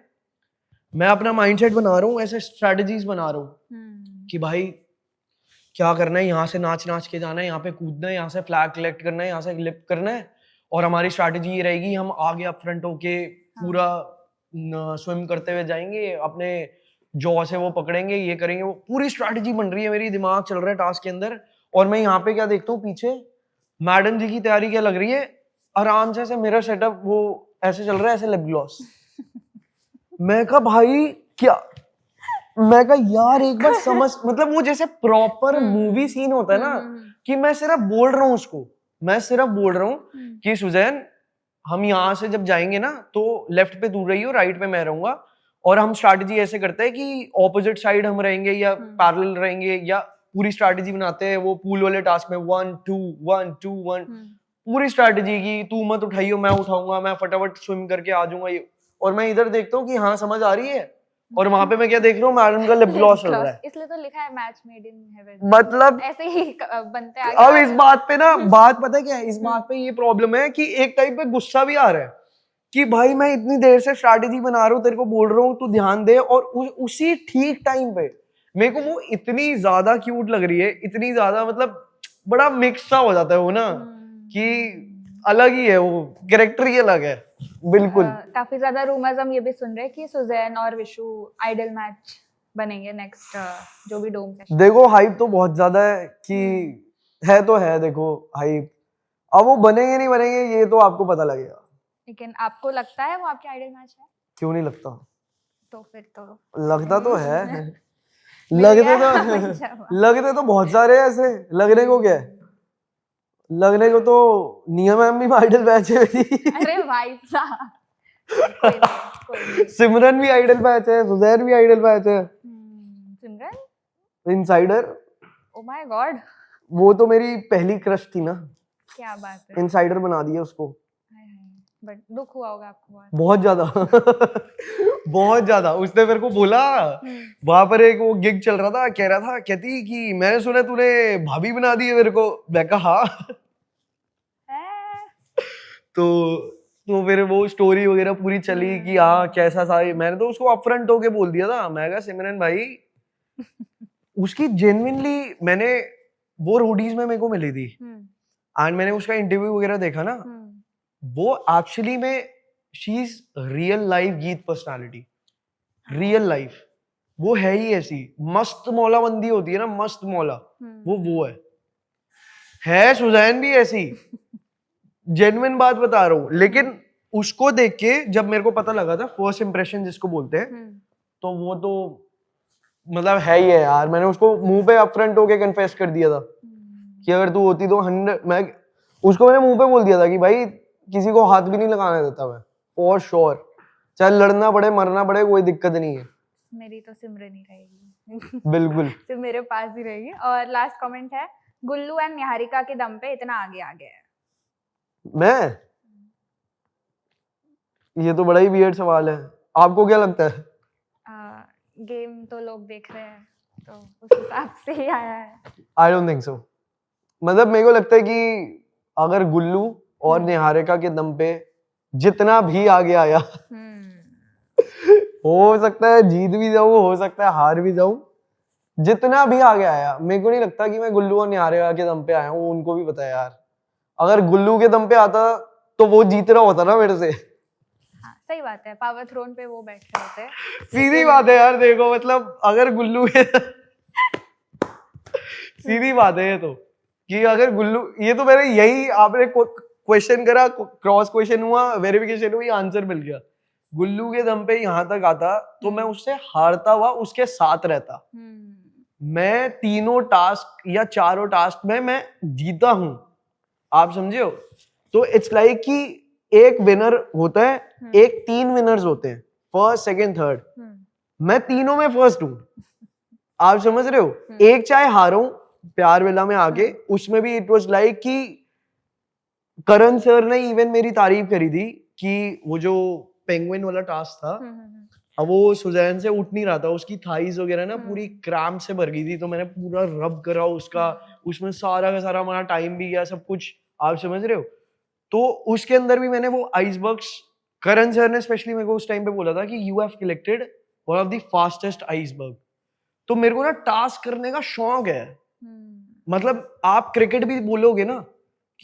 मैं अपना माइंडसेट बना रहा हूँ, ऐसे स्ट्रेटजीज बना रहा हूँ कि भाई क्या करना है, यहाँ से नाच नाच के जाना है, यहाँ पे कूदना है, यहाँ से फ्लैग कलेक्ट करना है, यहाँ से लिप करना है, और हमारी स्ट्रैटेजी ये रहेगी हम आगे अप फ्रंट होके पूरा स्विम करते हुए जाएंगे, अपने जॉ से वो पकड़ेंगे, ये करेंगे, वो पूरी स्ट्रैटेजी बन रही है, मेरी दिमाग चल रहा है टास्क के अंदर, और मैं यहाँ पे क्या देखता हूँ पीछे मैडम जी की तैयारी क्या लग रही है, आराम से ऐसे मेरा सेटअप वो ऐसे चल रहा है, ऐसे लिप ग्लॉस। मैं कहा भाई क्या, मैं कहा यार एक बार समझ, मतलब वो जैसे प्रॉपर मूवी सीन होता है ना, कि मैं सिर्फ बोल रहा हूँ उसको, मैं सिर्फ बोल रहा हूँ कि सुजैन हम यहाँ से जब जाएंगे ना तो लेफ्ट पे तू रही हो, राइट पे मैं रहूंगा, और हम स्ट्रैटेजी ऐसे करते हैं कि ऑपोजिट साइड हम रहेंगे या पैरेलल रहेंगे, या पूरी स्ट्रैटेजी बनाते हैं वो पूल वाले टास्क में 1 2 1 2 1, पूरी स्ट्रैटेजी की तू मत उठाइयो मैं उठाऊंगा, मैं फटाफट स्विम करके आ जाऊंगा ये, और मैं इधर देखता हूँ कि हाँ समझ आ रही है, और वहां पे मैं क्या देख रहा हूँ, मैडम का लिप ग्लॉस चल रहा है, इसलिए तो लिखा है मैच मेड इन हेवन, मतलब ऐसे ही बनते आगे। अब इस बात पे ना बात पता है क्या है, इस बात पे ये प्रॉब्लम है कि एक टाइप पे गुस्सा भी आ रहा है कि भाई मैं इतनी देर से स्ट्रैटेजी बना रहा हूँ, तेरे को बोल रहा हूँ तू ध्यान दे, और उसी ठीक टाइम पे मेरे को वो इतनी ज्यादा क्यूट लग रही है, इतनी ज्यादा, मतलब बड़ा मिक्स सा हो जाता है वो ना, कि अलग ही है वो, कैरेक्टर ही अलग है बिल्कुल। काफी ज्यादा रूमर्स हम ये भी सुन रहे हैं कि सुजैन और विशु आइडल मैच बनेंगे नेक्स्ट जो भी डोम सेशन। देखो हाइप तो बहुत ज्यादा है कि है तो है, देखो हाइप, अब वो बनेंगे नहीं बनेंगे ये तो आपको पता लगेगा, लेकिन आपको लगता है वो आपके आइडल मैच है? क्यों नहीं लगता, तो फिर तो लगता तो है लगते तो बहुत सारे हैं ऐसे, लगने को क्या है, लगने को तो निया मैम भी आइडल बैच है अरे भाई साहब, कोई नहीं। सिमरन भी आइडल बैच है, सुजैन भी आइडल बैच है, सिमरन इनसाइडर, ओ माय गॉड, वो तो मेरी पहली क्रश थी ना, क्या बात है, इनसाइडर बना दिया उसको। बट दुख हुआ होगा आपको बहुत। बहुत ज्यादा बहुत ज्यादा। उसने मेरे को बोला, हम्म, वहां पर एक वो गिग चल रहा था, कह रहा था, कहती कि मैंने सुना तूने भाभी बना दी है मेरे को। मैं कहा हाँ। है। तो फिर वो स्टोरी वगैरह पूरी चली कि हाँ कैसा था ये। मैंने तो उसको अपफ्रंट होके बोल दिया था, मैं कहा सिमरन भाई, उसकी जेन्युइनली मैंने, वो रोडीज में मेरे को मिली थी एंड मैंने उसका इंटरव्यू वगैरह देखा ना, वो एक्चुअली में शी इज रियल लाइफ गीत पर्सनालिटी, रियल लाइफ। वो है ही ऐसी मस्त मौला बंदी होती है ना, मस्त मौला, वो है सुजैन भी ऐसी। जेन्युइन बात बता रहा हूँ। लेकिन उसको देख के जब मेरे को पता लगा था, फर्स्ट इंप्रेशन जिसको बोलते हैं, तो वो तो मतलब है ही है यार। मैंने उसको मुंह पे अपफ्रंट होके कन्फेस कर दिया था कि अगर तू होती तो 100, मैं उसको मैंने मुंह पे बोल दिया था कि भाई किसी को हाथ भी नहीं लगाने देता मैं, फॉर श्योर। चाहे लड़ना पड़े, मरना पड़े, कोई दिक्कत नहीं है। मेरी तो सिमरन ही रहेगी। बिल्कुल। सिर्फ मेरे पास ही रहेगी। और लास्ट कमेंट है, गुल्लू एंड निहारिका के दम पे इतना आगे आ गया है। मैं, ये तो बड़ा ही वियर्ड सवाल है। आपको क्या लगता है? गेम तो लोग देख रहे हैं तो उस हिसाब से ही आया है। I don't think so. मतलब मेरे को लगता है कि अगर गुल्लू और निहारिका के दम पे जितना भी आगे आया, हो सकता है जीत भी जाऊं, हो सकता है हार भी जाऊं, जितना भी आगे आया, मेरे को नहीं लगता कि मैं गुल्लू और निहारिका के दम पे आया हूं। उनको भी पता है यार, अगर गुल्लू के दम पे आता तो वो जीत रहा होता ना मेरे से। हाँ, सही बात है, पावर थ्रोन पे वो बैठ रहे होते हैं। सीधी बात है यार, देखो मतलब अगर गुल्लू के सीधी बात है ये तो, कि अगर गुल्लू, ये तो मैंने यही, आपने क्वेश्चन करा, क्रॉस क्वेश्चन हुआ, वेरिफिकेशन हुई, आंसर मिल गया। गुल्लू के दम पे यहाँ तक आता तो मैं उससे हारता हुआ उसके साथ रहता। मैं तीनों टास्क या चारों टास्क में मैं जीता हूं, आप समझे हो? तो इट्स लाइक कि एक विनर होता है, एक 3 विनर्स होते हैं, फर्स्ट सेकंड थर्ड। मैं तीनों में फर्स्ट हूं, आप समझ रहे हो? एक चाहे हारूं प्यार विला में आके, उसमें भी इट वाज लाइक कि करण सर ने इवन मेरी तारीफ करी थी कि वो जो पेंगुइन वाला टास्क था, अब वो सुजैन से उठ नहीं रहा था, उसकी थाइज वगैरह ना पूरी क्रैम्प से भर गई थी, तो मैंने पूरा रब करा उसका, उसमें सारा का सारा हमारा टाइम भी गया, सब कुछ, आप समझ रहे हो? तो उसके अंदर भी मैंने वो आइसबर्ग्स, करण सर ने स्पेशली मेरे को उस टाइम पे बोला था कि you have collected one of the fastest iceberg. तो मेरे को ना टास्क करने का शौक है। मतलब आप क्रिकेट भी बोलोगे ना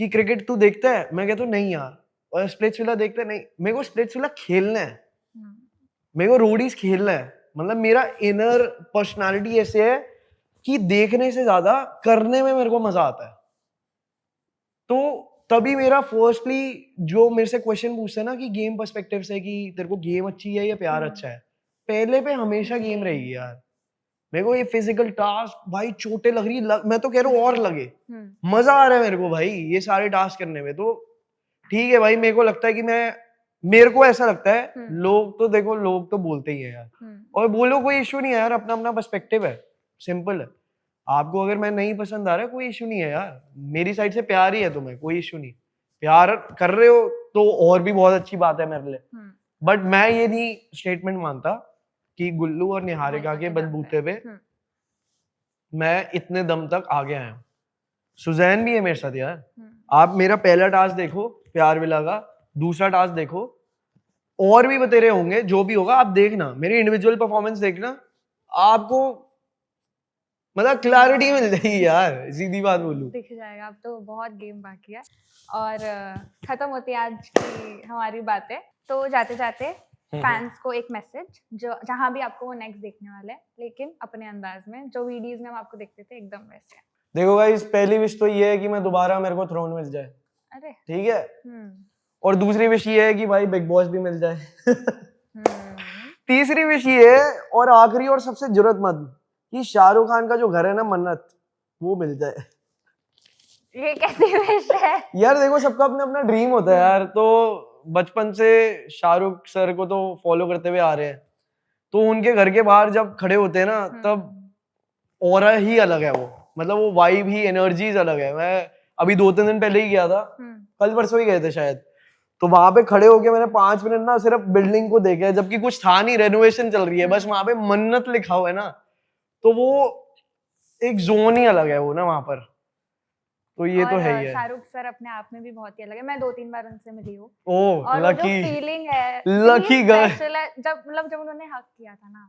कि क्रिकेट तू देखता है, मैं कहता हूँ नहीं यार, और स्प्लिट्सविला देखता है, नहीं, मेरे को स्प्लिट्सविला खेलना है, मेरे को रोडीज खेलना है। मतलब मेरा इनर पर्सनालिटी ऐसे है कि देखने से ज्यादा करने में मेरे को मजा आता है। तो तभी मेरा फर्स्टली जो मेरे से क्वेश्चन पूछते हैं ना कि गेम पर्सपेक्टिव से कि तेरे को गेम अच्छी है या प्यार अच्छा है, पहले पे हमेशा गेम रहेगी यार। मेरे को ये फिजिकल टास्क भाई चोटें लग रही, मैं तो कह रहा हूँ और लगे, मजा आ रहा है मेरे को भाई ये सारे टास्क करने में। तो ठीक है भाई, मेरे को लगता है कि मेरे को ऐसा लगता है, लोग तो देखो, लोग तो बोलते ही है यार, और बोलो कोई इश्यू नहीं है यार, अपना अपना पर्सपेक्टिव है, सिंपल है। आपको अगर मैं नहीं पसंद आ रहा है, कोई इश्यू नहीं है यार, मेरी साइड से प्यार ही है तुम्हें, कोई इश्यू नहीं। प्यार कर रहे हो तो और भी बहुत अच्छी बात है मेरे लिए। बट मैं ये नहीं स्टेटमेंट मानता कि गुल्लू और निहारिका के बलबूते पे मैं इतने दम तक आगे आया हूँ। सुजैन भी है मेरे साथ यार। आप मेरा पहला टास्क देखो प्यार विला का, दूसरा टास्क देखो, और भी बतेरे होंगे, जो भी होगा आप देखना, मेरी इंडिविजुअल परफॉर्मेंस देखना, आपको मतलब क्लैरिटी मिल जाएगी यार, सीधी बात बोलूं। दिख जाएगा। अब तो बहुत गेम बाकी है और खत्म होती है आज की हमारी बातें। तो जाते जाते फैंस को एक मैसेज, जो जहां भी आपको वो नेक्स्ट देखने वाले हैं, लेकिन अपने अंदाज में, जो वीडियोस में हम आपको देखते थे एकदम वैसे। देखो गाइस, पहली विश तो ये है कि मैं दोबारा मेरे को थ्रोन मिल जाए। अरे ठीक है। और दूसरी विश ये है कि भाई बिग बॉस भी मिल जाए। तीसरी विश ये है, और आखिरी और सबसे जरूरतमंद, कि शाहरुख खान का जो घर है ना मन्नत, वो मिल जाए। ये कैसी विश है यार? देखो सबका अपना अपना ड्रीम होता है यार। तो बचपन से शाहरुख सर को तो फॉलो करते हुए आ रहे हैं, तो उनके घर के बाहर जब खड़े होते हैं ना, तब ऑरा ही अलग है वो, मतलब वो वाइब ही, एनर्जीज अलग है। मैं अभी 2-3 दिन पहले ही गया था, कल परसों ही गए थे शायद, तो वहां पे खड़े होके मैंने 5 मिनट ना सिर्फ बिल्डिंग को देखा है, जबकि कुछ था नहीं, रेनोवेशन चल रही है, बस वहां पे मन्नत लिखा हुआ है ना, तो वो एक जोन ही अलग है वो ना वहां पर, तो ये तो और है ही है। शाहरुख सर अपने आप में भी बहुत ही अलग है, मैं 2-3 बार उनसे मिली हूँ ओ और वो जो लकी, फीलिंग है Lucky girl. स्पेशल है, जब मतलब जब उन्होंने हक किया था ना,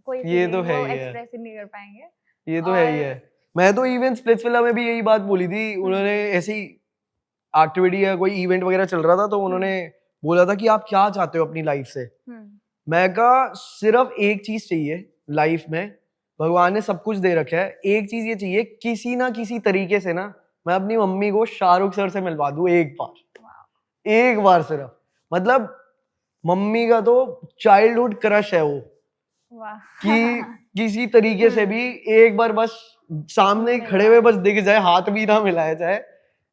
कोई ये तो फीलिंग है वो ही है, एक्सप्रेस ही नहीं कर पाएंगे। ये तो है ही और है। मैं तो इवन स्प्लिट्सविला में भी यही बात बोली थी, उन्होंने ऐसी एक्टिविटी या कोई इवेंट वगैरह चल रहा था तो उन्होंने बोला था कि आप क्या चाहते हो अपनी लाइफ से। मैं कहा सिर्फ एक चीज चाहिए लाइफ में, भगवान ने सब कुछ दे रखा है, एक चीज ये चाहिए, किसी ना किसी तरीके से ना मैं अपनी मम्मी को शाहरुख सर से मिलवा दूं एक बार सिर्फ। मतलब मम्मी का तो चाइल्डहुड क्रश है वो, वाह कि किसी तरीके से भी एक बार बस सामने खड़े हुए बस दिख जाए, हाथ भी ना मिलाया जाए,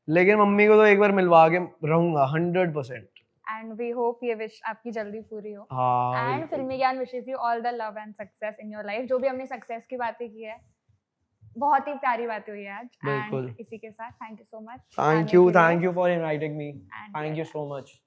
लेकिन मम्मी को तो एक बार मिलवा के रहूंगा 100%। एंड वी होप ये विश आपकी जल्दी पूरी हो। हाँ एंड फिल्मी ज्ञान wishes you all the love and success in your life. जो भी हमने सक्सेस की बातें की है, बहुत ही प्यारी बातें हुई है आज। बिल्कुल। एंड इसी के साथ thank you so much. Thank you for inviting me, thank you so much.